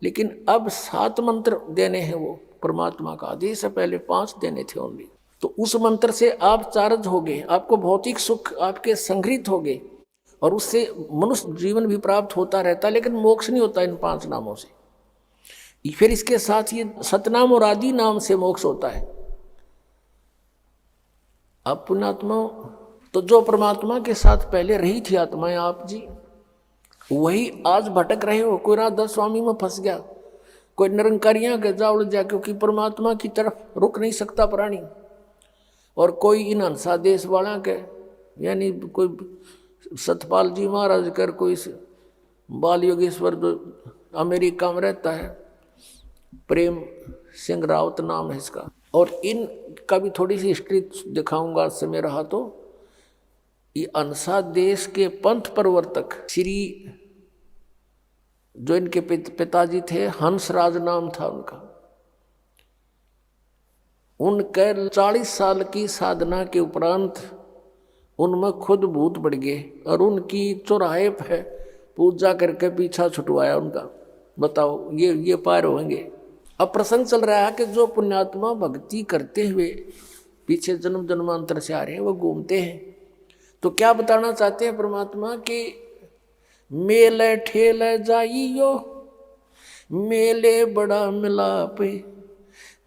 लेकिन अब 7 मंत्र देने हैं, वो परमात्मा का आदेश है, पहले 5 देने थे ओनली। तो उस मंत्र से आप चार्ज हो गए, आपको भौतिक सुख आपके संग्रहित हो गए और उससे मनुष्य जीवन भी प्राप्त होता रहता, लेकिन मोक्ष नहीं होता इन 5 नामों से। फिर इसके साथ ये सतनाम और आदि नाम से मोक्ष होता है। अब पुण्यात्मा तो जो परमात्मा के साथ पहले रही थी आत्माएं आप जी, वही आज भटक रहे हो। कोई राधा स्वामी में फंस गया, कोई निरंकारियां के जा उड़ जा, क्योंकि परमात्मा की तरफ रुक नहीं सकता प्राणी। और कोई इन हंसा देश वाला के, यानी कोई सतपाल जी महाराज कर, कोई बाल योगेश्वर जो अमेरिका में रहता है, प्रेम सिंह रावत नाम है इसका। और इनका भी थोड़ी सी हिस्ट्री दिखाऊंगा समय रहा तो। ये अनसा देश के पंथ प्रवर्तक श्री, जो इनके पिताजी थे, हंसराज नाम था उनका। उनके 40 साल की साधना के उपरांत उनमें खुद भूत बढ़ गए और उनकी चौराहे पे पूजा करके पीछा छुटवाया उनका। बताओ ये पार होंगे। अब प्रसंग चल रहा है कि जो पुण्यात्मा भक्ति करते हुए पीछे जन्म जन्मांतर से आ रहे हैं वो घूमते हैं। तो क्या बताना चाहते हैं परमात्मा कि मेले ठेले जाइयो, मेले बड़ा मिलापे,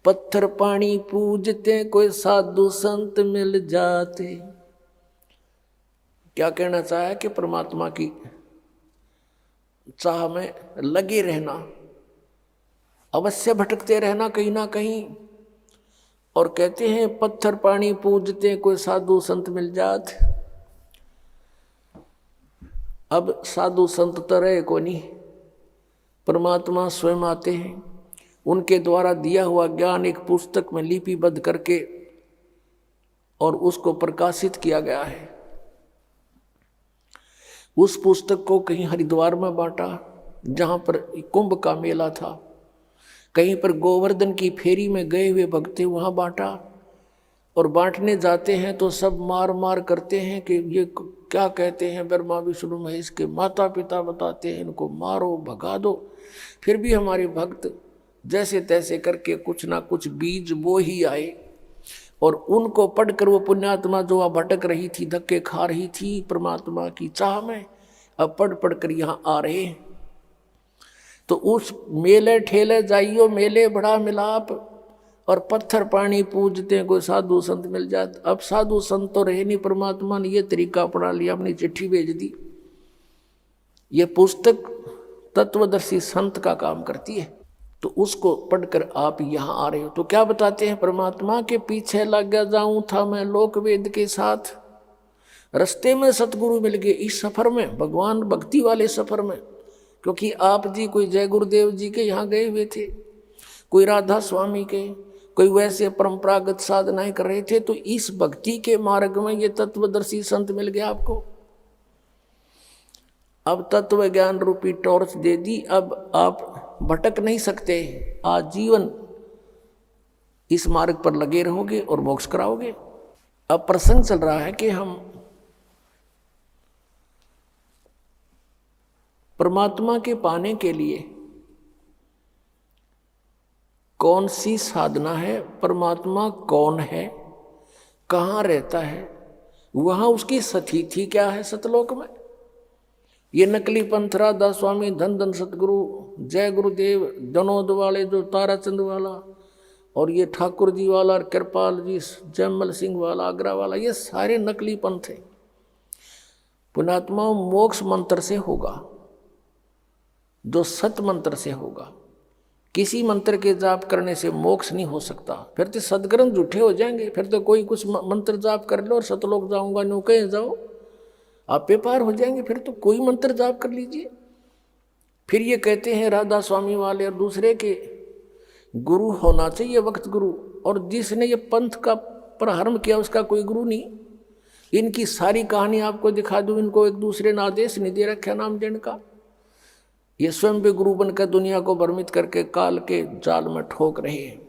पत्थर पानी पूजते, कोई साधु संत मिल जाते। क्या कहना चाहा कि परमात्मा की चाह में लगे रहना, अवश्य भटकते रहना कहीं ना कहीं। और कहते हैं पत्थर पानी पूजते, कोई साधु संत मिल जाते। अब साधु संत तो रहे को नहीं, परमात्मा स्वयं आते हैं। उनके द्वारा दिया हुआ ज्ञान एक पुस्तक में लिपिबद्ध करके और उसको प्रकाशित किया गया है। उस पुस्तक को कहीं हरिद्वार में बांटा जहाँ पर कुंभ का मेला था, कहीं पर गोवर्धन की फेरी में गए हुए भक्त थे वहाँ बांटा। और बांटने जाते हैं तो सब मार मार करते हैं कि ये क्या कहते हैं, ब्रह्मा विष्णु महेश के माता पिता बताते हैं, इनको मारो भगा दो। फिर भी हमारे भक्त जैसे तैसे करके कुछ ना कुछ बीज बो ही आए। और उनको पढ़कर वो पुण्यात्मा जो वहाँ भटक रही थी, धक्के खा रही थी परमात्मा की चाह में, अब पढ़ पढ़ कर यहाँ आ रहे हैं। तो उस मेले ठेले जाइयो, मेले बड़ा मिलाप, और पत्थर पानी पूजते कोई साधु संत मिल जाते। अब साधु संत तो रहे नहीं, परमात्मा ने ये तरीका अपना लिया, अपनी चिट्ठी भेज दी। ये पुस्तक तत्वदर्शी संत का काम करती है। तो उसको पढ़कर आप यहाँ आ रहे हो। तो क्या बताते हैं परमात्मा के पीछे लग गया जाऊं था मैं लोक वेद के साथ, रास्ते में सतगुरु मिल गए। इस सफर में, भगवान भक्ति वाले सफर में, क्योंकि आप जी कोई जय गुरुदेव जी के यहाँ गए हुए थे, कोई राधा स्वामी के, कोई वैसे परंपरागत साधनाएं कर रहे थे। तो इस भक्ति के मार्ग में ये तत्वदर्शी संत मिल गया आपको। अब तत्व ज्ञान रूपी टॉर्च दे दी, अब आप भटक नहीं सकते, आजीवन इस मार्ग पर लगे रहोगे और मोक्ष कराओगे। अब प्रसंग चल रहा है कि हम परमात्मा के पाने के लिए कौन सी साधना है, परमात्मा कौन है, कहाँ रहता है, वहाँ उसकी स्थिति क्या है सतलोक में। ये नकली पंथ राधा स्वामी, धन धन सतगुरु, जय गुरुदेव, जनोद वाले जो ताराचंद वाला, और ये ठाकुर जी वाला, कृपाल जी, जयमल सिंह वाला, आगरा वाला, ये सारे नकली पंथ हैं। पुण्यात्मा मोक्ष मंत्र से होगा, जो सत मंत्र से होगा। किसी मंत्र के जाप करने से मोक्ष नहीं हो सकता, फिर तो सदग्रंथ झूठे हो जाएंगे। फिर तो कोई कुछ मंत्र जाप कर लो और सतलोक जाऊंगा, न्यू कहीं जाओ, आप बेपार हो जाएंगे। फिर तो कोई मंत्र जाप कर लीजिए। फिर ये कहते हैं राधा स्वामी वाले और दूसरे के, गुरु होना चाहिए वक्त गुरु, और जिसने ये पंथ का प्रारंभ किया उसका कोई गुरु नहीं। इनकी सारी कहानी आपको दिखा दूं, इनको एक दूसरे ने आदेश नहीं दे रखा नाम देने का। ये स्वयं भी गुरु बनकर दुनिया को भ्रमित करके काल के जाल में ठोक रहे हैं।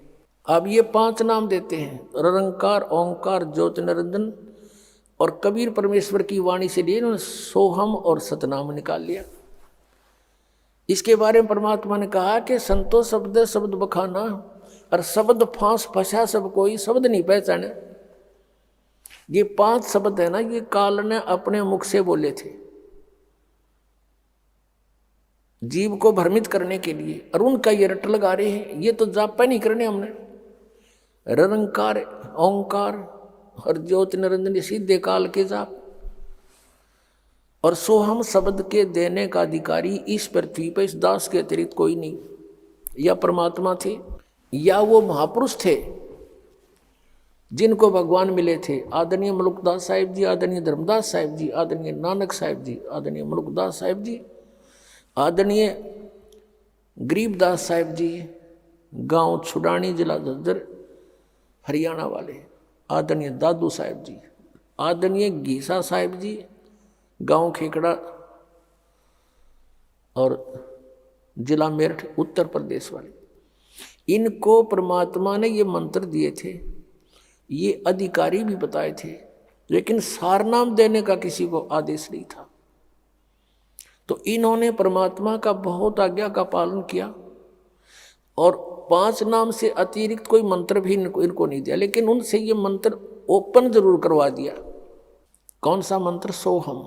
अब ये 5 नाम देते हैं, निरंकार, ओंकार, ज्योति निरंजन, और कबीर परमेश्वर की वाणी से लिए इन्होंने सोहम और सतनाम निकाल लिया। इसके बारे में परमात्मा ने कहा कि संतो शब्द शब्द बखाना, और शब्द फांस फंसा सब कोई शब्द नहीं पहचाने। ये 5 शब्द है ना, ये काल ने अपने मुख से बोले थे जीव को भ्रमित करने के लिए, और उनका ये रट लगा रहे हैं। ये तो जापा नहीं करने हमने। निरंकार, ओंकार और ज्योति निरंजन सीधे काल के जाप, और सोहम शब्द के देने का अधिकारी इस पृथ्वी पर इस दास के अतिरिक्त कोई नहीं। या परमात्मा थे या वो महापुरुष थे जिनको भगवान मिले थे। आदरणीय मलुकदास साहिब जी, आदरणीय धर्मदास साहिब जी, आदरणीय नानक साहिब जी, आदरणीय मलुकदास साहिब जी, आदरणीय गरीबदास साहिब जी, गांव छुडानी, जिला झज्जर, हरियाणा वाले, आदरणीय दादू साहिब जी, आदरणीय घीसा साहिब जी, गांव खेकड़ा और जिला मेरठ, उत्तर प्रदेश वाले। इनको परमात्मा ने ये मंत्र दिए थे, ये अधिकारी भी बताए थे, लेकिन सारनाम देने का किसी को आदेश नहीं था। तो इन्होंने परमात्मा का बहुत आज्ञा का पालन किया, और 5 नाम से अतिरिक्त कोई मंत्र भी इनको नहीं दिया, लेकिन उनसे ये मंत्र ओपन जरूर करवा दिया। कौन सा मंत्र? सोहम।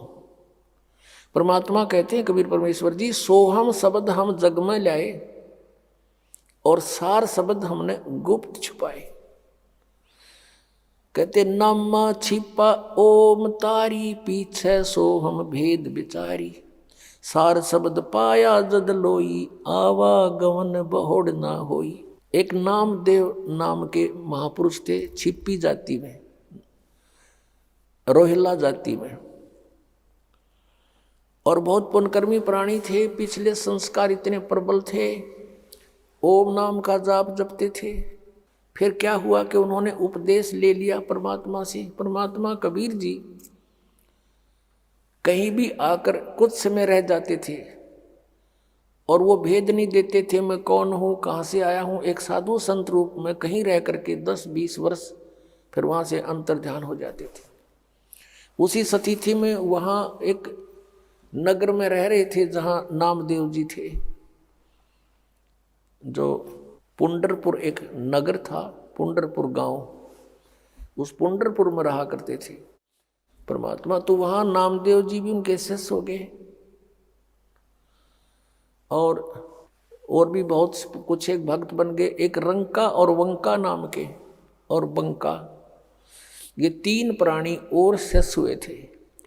परमात्मा कहते हैं कबीर परमेश्वर जी, सोहम शब्द हम जग में लाए और सार शब्द हमने गुप्त छुपाए। कहते नामा छिपा ओम तारी, पीछे सोहम भेद विचारी, सार शब्द पाया जद लोई, आवागमन बहुड़ ना होई। एक नामदेव नाम के महापुरुष थे, छिपी जाति में, रोहिला जाति में, और बहुत पुण्यकर्मी प्राणी थे। पिछले संस्कार इतने प्रबल थे, ओम नाम का जाप जपते थे। फिर क्या हुआ कि उन्होंने उपदेश ले लिया परमात्मा से। परमात्मा कबीर जी कहीं भी आकर कुछ समय रह जाते थे, और वो भेद नहीं देते थे मैं कौन हूँ, कहाँ से आया हूँ। एक साधु संत रूप में कहीं रह करके 10-20 वर्ष फिर वहाँ से अंतर ध्यान हो जाते थे। उसी स्थिति में वहाँ एक नगर में रह रहे थे जहाँ नामदेव जी थे, जो पुंडरपुर एक नगर था, पुंडरपुर गांव, उस पुंडरपुर में रहा करते थे परमात्मा। तो वहाँ नामदेव जी भी उनके शिष्य हो गए, और भी बहुत कुछ एक भक्त बन गए। एक रंका और वंका नाम के, और बंका, ये 3 प्राणी और शिष्य हुए थे।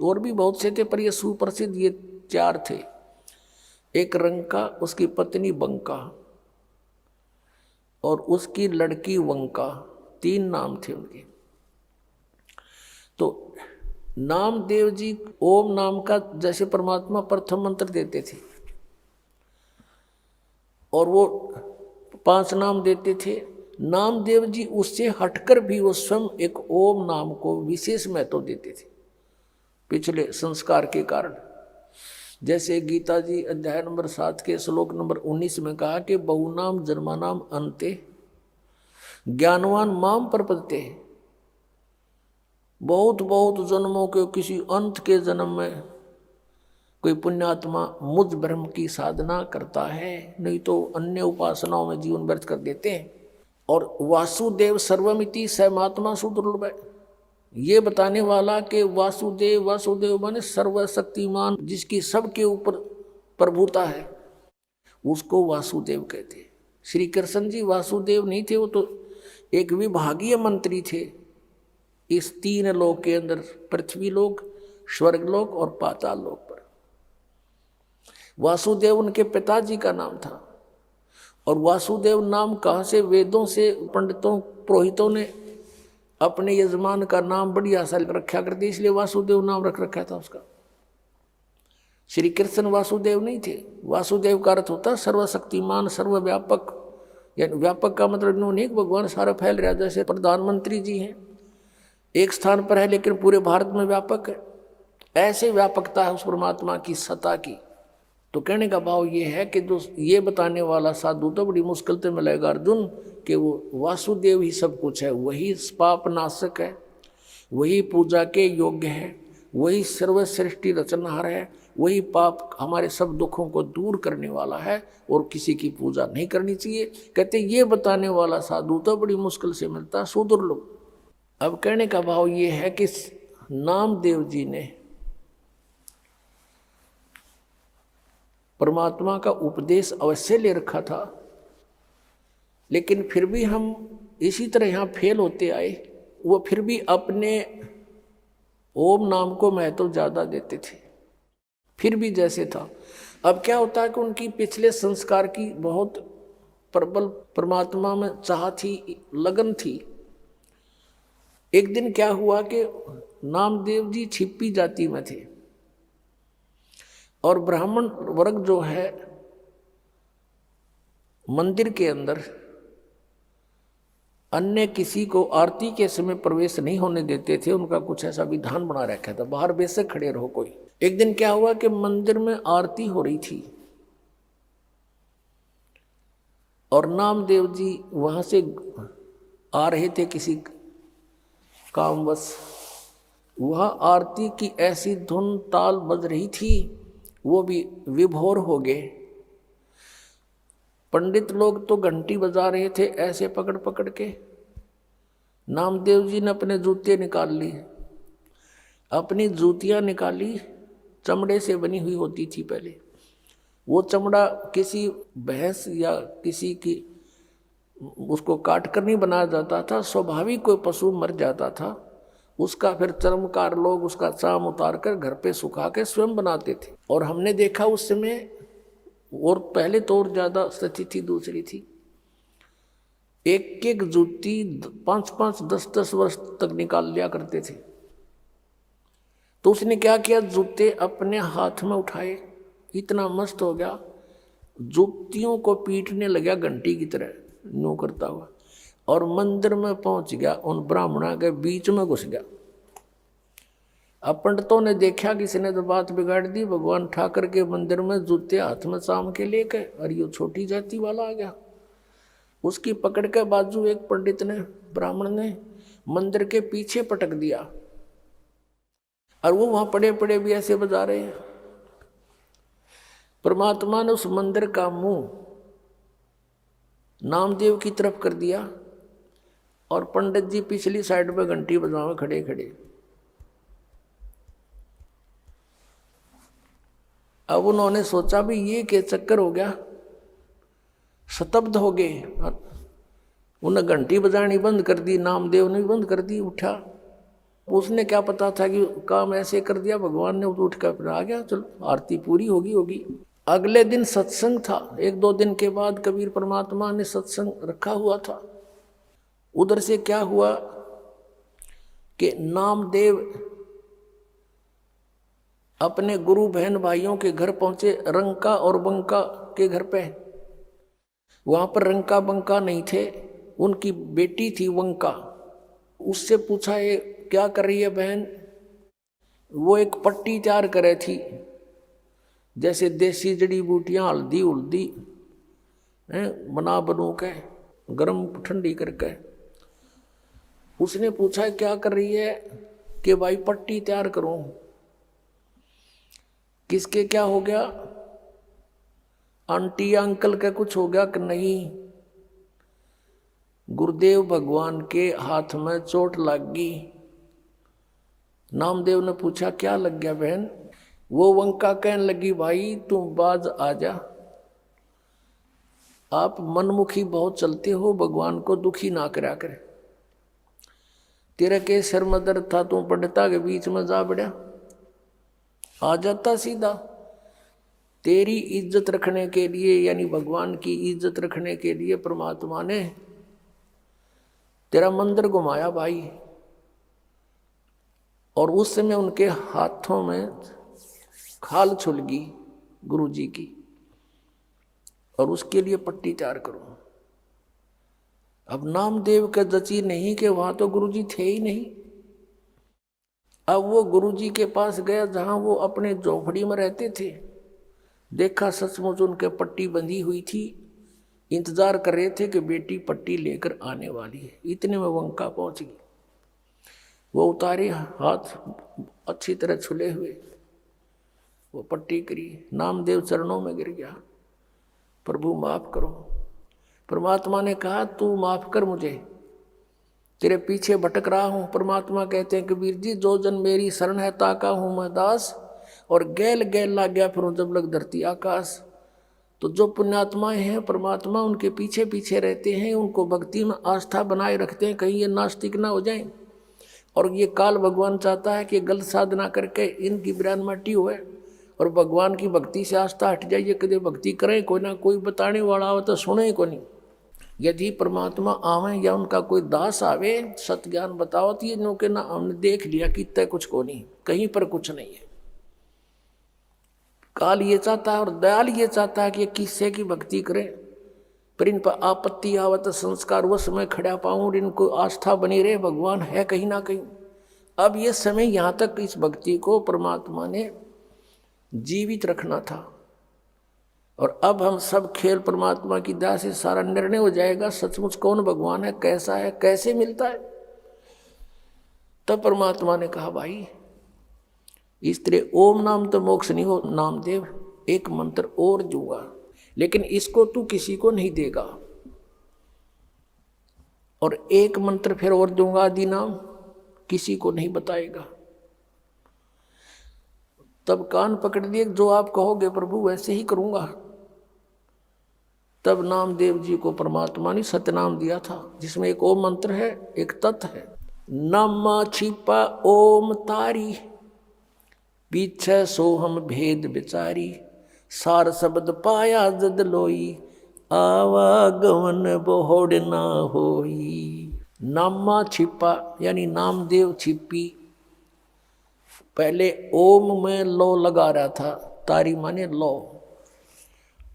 और भी बहुत से थे, पर ये सुप्रसिद्ध ये 4 थे। एक रंका, उसकी पत्नी बंका और उसकी लड़की वंका, 3 नाम थे उनके। तो नामदेव जी ओम नाम का जैसे परमात्मा प्रथम मंत्र देते थे, और वो 5 नाम देते थे। नामदेव जी उससे हटकर भी वो स्वयं एक ओम नाम को विशेष महत्व देते थे पिछले संस्कार के कारण। जैसे गीता जी अध्याय नंबर 7 के श्लोक नंबर 19 में कहा कि बहुनाम जन्मानाम अन्ते ज्ञानवान माम प्रपद्यते। बहुत बहुत जन्मों के किसी अंत के जन्म में कोई पुण्यात्मा मुझ ब्रह्म की साधना करता है, नहीं तो अन्य उपासनाओं में जीवन व्यर्थ कर देते हैं। और वासुदेव सर्वमिति सहमात्मा सुदुर्लभ, ये बताने वाला कि वासुदेव, वासुदेव माने सर्वशक्तिमान, जिसकी सबके ऊपर प्रभुता है, उसको वासुदेव कहते हैं। श्री कृष्ण जी वासुदेव नहीं थे, वो तो एक विभागीय मंत्री थे इस 3 लोक के अंदर, पृथ्वी लोक, स्वर्ग लोक और पाताल लोक पर। वासुदेव उनके पिताजी का नाम था। और वासुदेव नाम कहाँ से? वेदों से पंडितों पुरोहितों ने अपने यजमान का नाम बड़ी आशा रखा करते, इसलिए वासुदेव नाम रख रखा था उसका। श्री कृष्ण वासुदेव नहीं थे। वासुदेव का अर्थ होता सर्वशक्तिमान, सर्वव्यापक, यानी व्यापक का मतलब इन्होंने एक भगवान सारा फैल रहा, जैसे प्रधानमंत्री जी हैं एक स्थान पर है लेकिन पूरे भारत में व्यापक है, ऐसे व्यापकता है उस परमात्मा की सत्ता की। तो कहने का भाव ये है कि जो ये बताने वाला साधु तो बड़ी मुश्किल से मिलेगा अर्जुन, कि वो वासुदेव ही सब कुछ है, वही पाप नाशक है, वही पूजा के योग्य है, वही सर्वश्रेष्ठी रचनहार है, वही पाप हमारे सब दुखों को दूर करने वाला है और किसी की पूजा नहीं करनी चाहिए। कहते ये बताने वाला साधु तो बड़ी मुश्किल से मिलता, सुदुर्लभ। अब कहने का भाव ये है कि नामदेव जी ने परमात्मा का उपदेश अवश्य ले रखा था, लेकिन फिर भी हम इसी तरह यहाँ फेल होते आए। वो फिर भी अपने ओम नाम को महत्व ज्यादा देते थे, फिर भी जैसे था। अब क्या होता है कि उनकी पिछले संस्कार की बहुत प्रबल परमात्मा में चाह थी, लगन थी। एक दिन क्या हुआ कि नामदेव जी छिपी जाति में थे और ब्राह्मण वर्ग जो है मंदिर के अंदर अन्य किसी को आरती के समय प्रवेश नहीं होने देते थे, उनका कुछ ऐसा विधान बना रखा था, बाहर बेशक खड़े रहो कोई। एक दिन क्या हुआ कि मंदिर में आरती हो रही थी और नामदेव जी वहां से आ रहे थे किसी कामवश। वह आरती की ऐसी धुन ताल बज रही थी, वो भी विभोर हो गए। पंडित लोग तो घंटी बजा रहे थे ऐसे पकड़ पकड़ के। नामदेव जी ने अपने जूते निकाल लिए, अपनी जूतियां निकाली, चमड़े से बनी हुई होती थी पहले। वो चमड़ा किसी भैंस या किसी की उसको काट कर नहीं बनाया जाता था, स्वाभाविक कोई पशु मर जाता था उसका फिर चर्मकार लोग उसका चाम उतार कर घर पे सुखा के स्वयं बनाते थे। और हमने देखा उस समय, और पहले तो और ज्यादा स्थिति थी दूसरी थी, एक एक जूती 5-5, 10-10 वर्ष तक निकाल लिया करते थे। तो उसने क्या किया, जूते अपने हाथ में उठाए, इतना मस्त हो गया, जूतियों को पीटने लगा घंटी की तरह नो करता हुआ, और मंदिर में पहुंच गया, उन ब्राह्मणों के बीच में घुस गया। अब पंडितों ने देखा किसी ने तो बात बिगाड़ दी, भगवान ठाकर के मंदिर में जूते हाथ में साम के लेके, और ये छोटी जाति वाला आ गया। उसकी पकड़ के बाजू एक पंडित ने, ब्राह्मण ने मंदिर के पीछे पटक दिया, और वो वहां पड़े पड़े भी ऐसे बजा रहे हैं। परमात्मा ने उस मंदिर का मुंह नामदेव की तरफ कर दिया और पंडित जी पिछली साइड में घंटी बजावे खड़े खड़े। अब उन्होंने सोचा भी ये क्या चक्कर हो गया, स्तब्ध हो गए। उन्हें घंटी बजानी बंद कर दी, नामदेव ने भी बंद कर दी, उठा। उसने क्या पता था कि काम ऐसे कर दिया भगवान ने, उठ कर आ गया, चलो आरती पूरी होगी। अगले दिन सत्संग था, 1-2 दिन के बाद कबीर परमात्मा ने सत्संग रखा हुआ था। उधर से क्या हुआ कि नामदेव अपने गुरु बहन भाइयों के घर पहुंचे, रंका और बंका के घर पे। वहां पर रंका बंका नहीं थे, उनकी बेटी थी वंका। उससे पूछा ये क्या कर रही है बहन? वो एक पट्टी तैयार करे थी, जैसे देसी जड़ी बूटियां हल्दी उल्दी बना बनू के गर्म ठंडी करके। उसने पूछा क्या कर रही है? कि भाई पट्टी तैयार करूं। किसके क्या हो गया? आंटी अंकल का कुछ हो गया कि नहीं? गुरुदेव भगवान के हाथ में चोट लग गई। नामदेव ने पूछा क्या लग गया बहन? वो वंका कहने लगी भाई तुम बाज आ जा, आप मनमुखी बहुत चलते हो, भगवान को दुखी ना करा करे। तेरे के सिर में दर्द था, तू पंडिता के बीच में जा बढ़िया, आ जाता सीधा। तेरी इज्जत रखने के लिए, यानी भगवान की इज्जत रखने के लिए परमात्मा ने तेरा मंदिर घुमाया भाई। और उस समय उनके हाथों में खाल छुलगी गुरु जी की, और उसके लिए पट्टी तैयार करो। अब नामदेव का जची नहीं कि वहां तो गुरुजी थे ही नहीं। अब वो गुरुजी के पास गया जहां वो अपने झोपड़ी में रहते थे। देखा सचमुच उनके पट्टी बंधी हुई थी, इंतजार कर रहे थे कि बेटी पट्टी लेकर आने वाली है। इतने में वंका पहुंच गई। वो उतारे, हाथ अच्छी तरह छुले हुए, वो पट्टी करी, नामदेव चरणों में गिर गया, प्रभु माफ करो। परमात्मा ने कहा तू माफ कर मुझे, तेरे पीछे भटक रहा हूं। परमात्मा कहते हैं कबीर जी, जो जन मेरी शरण है ताका हूं मैं दास, और गैल गैल ला गया फिर जब लग धरती आकाश। तो जो पुण्यात्माएं हैं परमात्मा उनके पीछे पीछे रहते हैं, उनको भक्ति में आस्था बनाए रखते हैं, कहीं ये नास्तिक ना हो जाएं। और ये काल भगवान चाहता है कि गलत साधना करके इनकी ब्रान माटी हुए और भगवान की भक्ति से आस्था हट जाइए। कदे भक्ति करें, कोई ना कोई बताने वाला हो तो सुने को नहीं। यदि परमात्मा आवे या उनका कोई दास आवे सत्ज्ञान बताओ तो ये नो के ना हमने देख लिया कि तय कुछ को नहीं, कहीं पर कुछ नहीं है। काल ये चाहता है और दयाल ये चाहता है कि किससे की भक्ति करें, पर इन पर आपत्ति आवत संस्कार वो समय खड़ा पाऊं, इनको आस्था बनी रहे भगवान है कहीं ना कहीं। अब ये समय यहाँ तक इस भक्ति को परमात्मा ने जीवित रखना था, और अब हम सब खेल परमात्मा की दया से सारा निर्णय हो जाएगा सचमुच कौन भगवान है, कैसा है, कैसे मिलता है। तब परमात्मा ने कहा भाई इस तरह ओम नाम तो मोक्ष नहीं हो नामदेव, एक मंत्र और दूंगा, लेकिन इसको तू किसी को नहीं देगा, और एक मंत्र फिर और दूंगा आदि नाम, किसी को नहीं बताएगा। तब कान पकड़ लिए, जो आप कहोगे प्रभु वैसे ही करूंगा। तब नामदेव जी को परमात्मा ने सतनाम दिया था, जिसमें एक ओम मंत्र है, एक तत् है। नम छिपा ओम तारी, पीछे सोहम भेद बिचारी, सार शब्द पाया जद लोई, आवागमन बोहड़ ना होई। नामा छिपा यानी नामदेव छिपी, पहले ओम में लो लगा रहा था, तारी माने लो,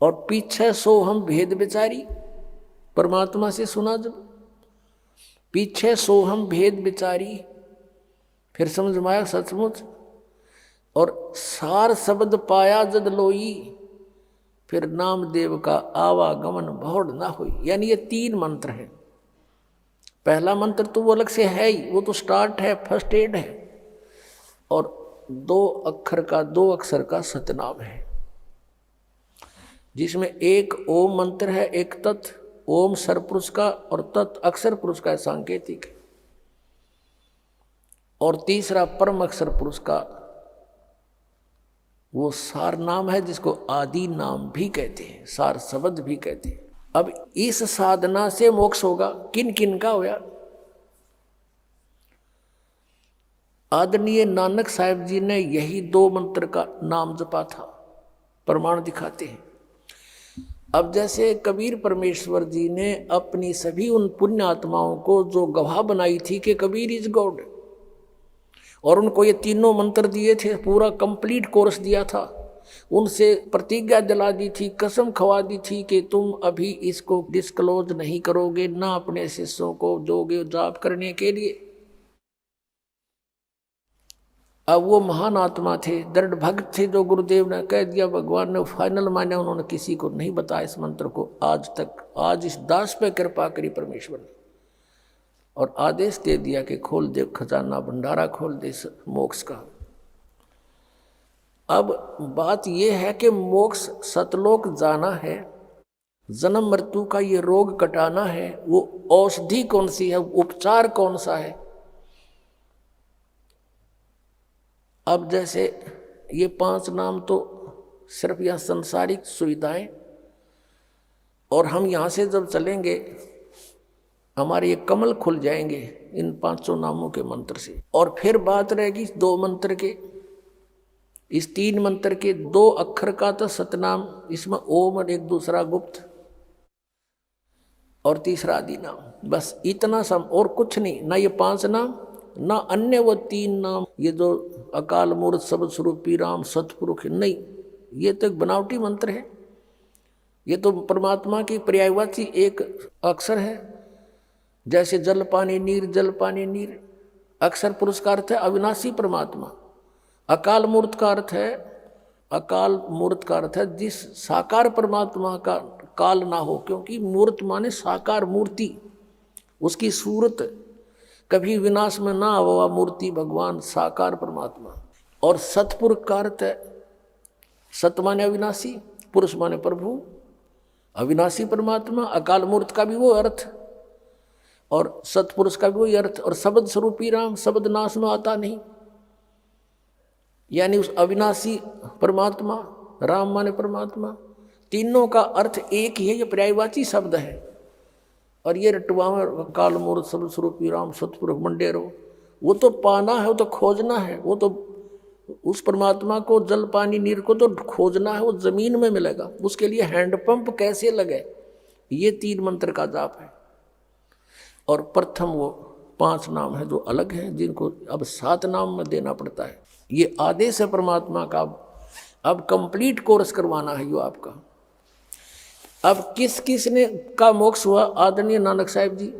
और पीछे सो हम भेद बिचारी, परमात्मा से सुना जब पीछे सो हम भेद बिचारी, फिर समझ में आया सचमुच, और सार शब्द पाया जद लोई, फिर नामदेव का आवागमन भौड़ ना हुई। यानी ये 3 मंत्र हैं। पहला मंत्र तो वो अलग से है ही, वो तो स्टार्ट है, फर्स्ट एड है, और 2 अक्षर का सतनाम है, जिसमें एक ओम मंत्र है, एक तत्, ओम सरपुरुष का और तत् अक्षर पुरुष का सांकेतिक है, और तीसरा परम अक्षर पुरुष का वो सार नाम है, जिसको आदि नाम भी कहते हैं, सार शब्द भी कहते हैं। अब इस साधना से मोक्ष होगा, किन किन का होया। आदरणीय नानक साहिब जी ने यही 2 मंत्र का नाम जपा था, प्रमाण दिखाते हैं। अब जैसे कबीर परमेश्वर जी ने अपनी सभी उन पुण्य आत्माओं को जो गवाह बनाई थी कि कबीर इज गॉड, और उनको ये 3 मंत्र दिए थे, पूरा कंप्लीट कोर्स दिया था, उनसे प्रतिज्ञा दिला दी थी, कसम खवा दी थी कि तुम अभी इसको डिस्क्लोज नहीं करोगे, ना अपने शिष्यों को दोगे जाप करने के लिए। अब वो महान आत्मा थे, दृढ़ भक्त थे, जो गुरुदेव ने कह दिया, भगवान ने फाइनल माना, उन्होंने किसी को नहीं बताया इस मंत्र को आज तक। आज इस दास पे कृपा करी परमेश्वर ने, और आदेश दे दिया कि खोल दे खजाना, भंडारा खोल दे मोक्ष का। अब बात यह है कि मोक्ष सतलोक जाना है, जन्म मृत्यु का ये रोग कटाना है, वो औषधि कौन सी है, उपचार कौन सा है। अब जैसे ये 5 नाम तो सिर्फ यह संसारिक सुविधाएं, और हम यहाँ से जब चलेंगे हमारे ये कमल खुल जाएंगे इन 5 नामों के मंत्र से। और फिर बात रहेगी 2 मंत्र के, इस 3 मंत्र के 2 अक्षर का तो सतनाम, इसमें ओम और एक दूसरा गुप्त और तीसरा आदि नाम, बस इतना सम, और कुछ नहीं। ना ये 5 नाम, ना अन्य वो 3 नाम, ये जो अकाल मूर्त शब्द स्वरूपी राम सतपुरुष, नहीं, ये तो एक बनावटी मंत्र है। ये तो परमात्मा की पर्यायवाची एक अक्षर है, जैसे जल पानी नीर, जल पानी नीर। अक्षर पुरुष का अर्थ है अविनाशी परमात्मा। अकाल मूर्त का अर्थ है, अकाल मूर्त का अर्थ है जिस साकार परमात्मा का काल ना हो, क्योंकि मूर्त माने साकार मूर्ति, उसकी सूरत कभी विनाश में ना हुआ मूर्ति भगवान साकार परमात्मा। और सतपुरुष का अर्थ है, सत माने अविनाशी, पुरुष माने प्रभु, अविनाशी परमात्मा। अकाल मूर्त का भी वो अर्थ और सतपुरुष का भी वही अर्थ। और शब्द स्वरूपी राम, शब्द नाश में आता नहीं, यानी उस अविनाशी परमात्मा, राम माने परमात्मा, तीनों का अर्थ एक ही है। ये पर्यायवाची शब्द है। और ये रटुआ में काल मूर्त शब्द स्वरूपी राम सतपुरुष मंडेरो, वो तो पाना है, वो तो खोजना है, वो तो उस परमात्मा को जल पानी नीर को तो खोजना है, वो जमीन में मिलेगा। उसके लिए हैंडपंप कैसे लगे, ये 3 मंत्र का जाप है। और प्रथम वो 5 नाम है जो अलग हैं, जिनको अब 7 नाम में देना पड़ता है। ये आदेश है परमात्मा का। अब कंप्लीट कोर्स करवाना है यो आपका। अब किस किस ने का मोक्ष हुआ? आदरणीय नानक साहिब जी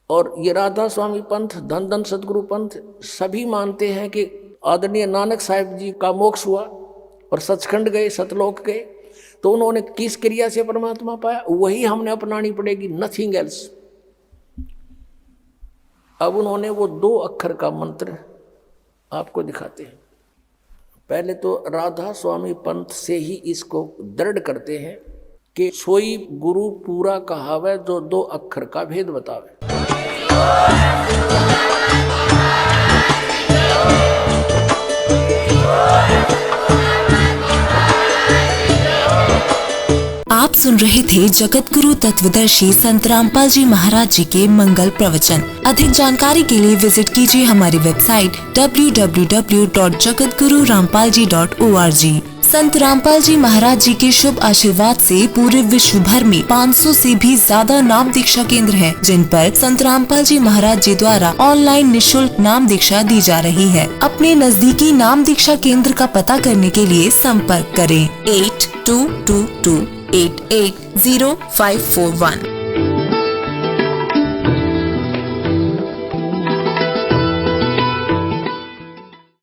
और ये राधा स्वामी पंथ, धन धन सदगुरु पंथ, सभी मानते हैं कि आदरणीय नानक साहिब जी का मोक्ष हुआ और सचखंड गए, सतलोक गए। तो उन्होंने किस क्रिया से परमात्मा पाया, वही हमने अपनानी पड़ेगी, नथिंग एल्स। अब उन्होंने वो 2 अक्षर का मंत्र आपको दिखाते हैं। पहले तो राधा स्वामी पंथ से ही इसको दृढ़ करते हैं कि सोई गुरु पूरा कहावे जो 2 अक्षर का भेद बतावे। आप सुन रहे थे जगत गुरु तत्वदर्शी संत रामपाल जी महाराज जी के मंगल प्रवचन। अधिक जानकारी के लिए विजिट कीजिए हमारी वेबसाइट www.jagatgururampalji.org। संत रामपाल जी महाराज जी के शुभ आशीर्वाद से पूरे विश्व भर में 500 से भी ज्यादा नाम दीक्षा केंद्र हैं, जिन पर संत रामपाल जी महाराज जी द्वारा ऑनलाइन निःशुल्क नाम दीक्षा दी जा रही है। अपने नजदीकी नाम दीक्षा केंद्र का पता करने के लिए संपर्क करें 8222880541।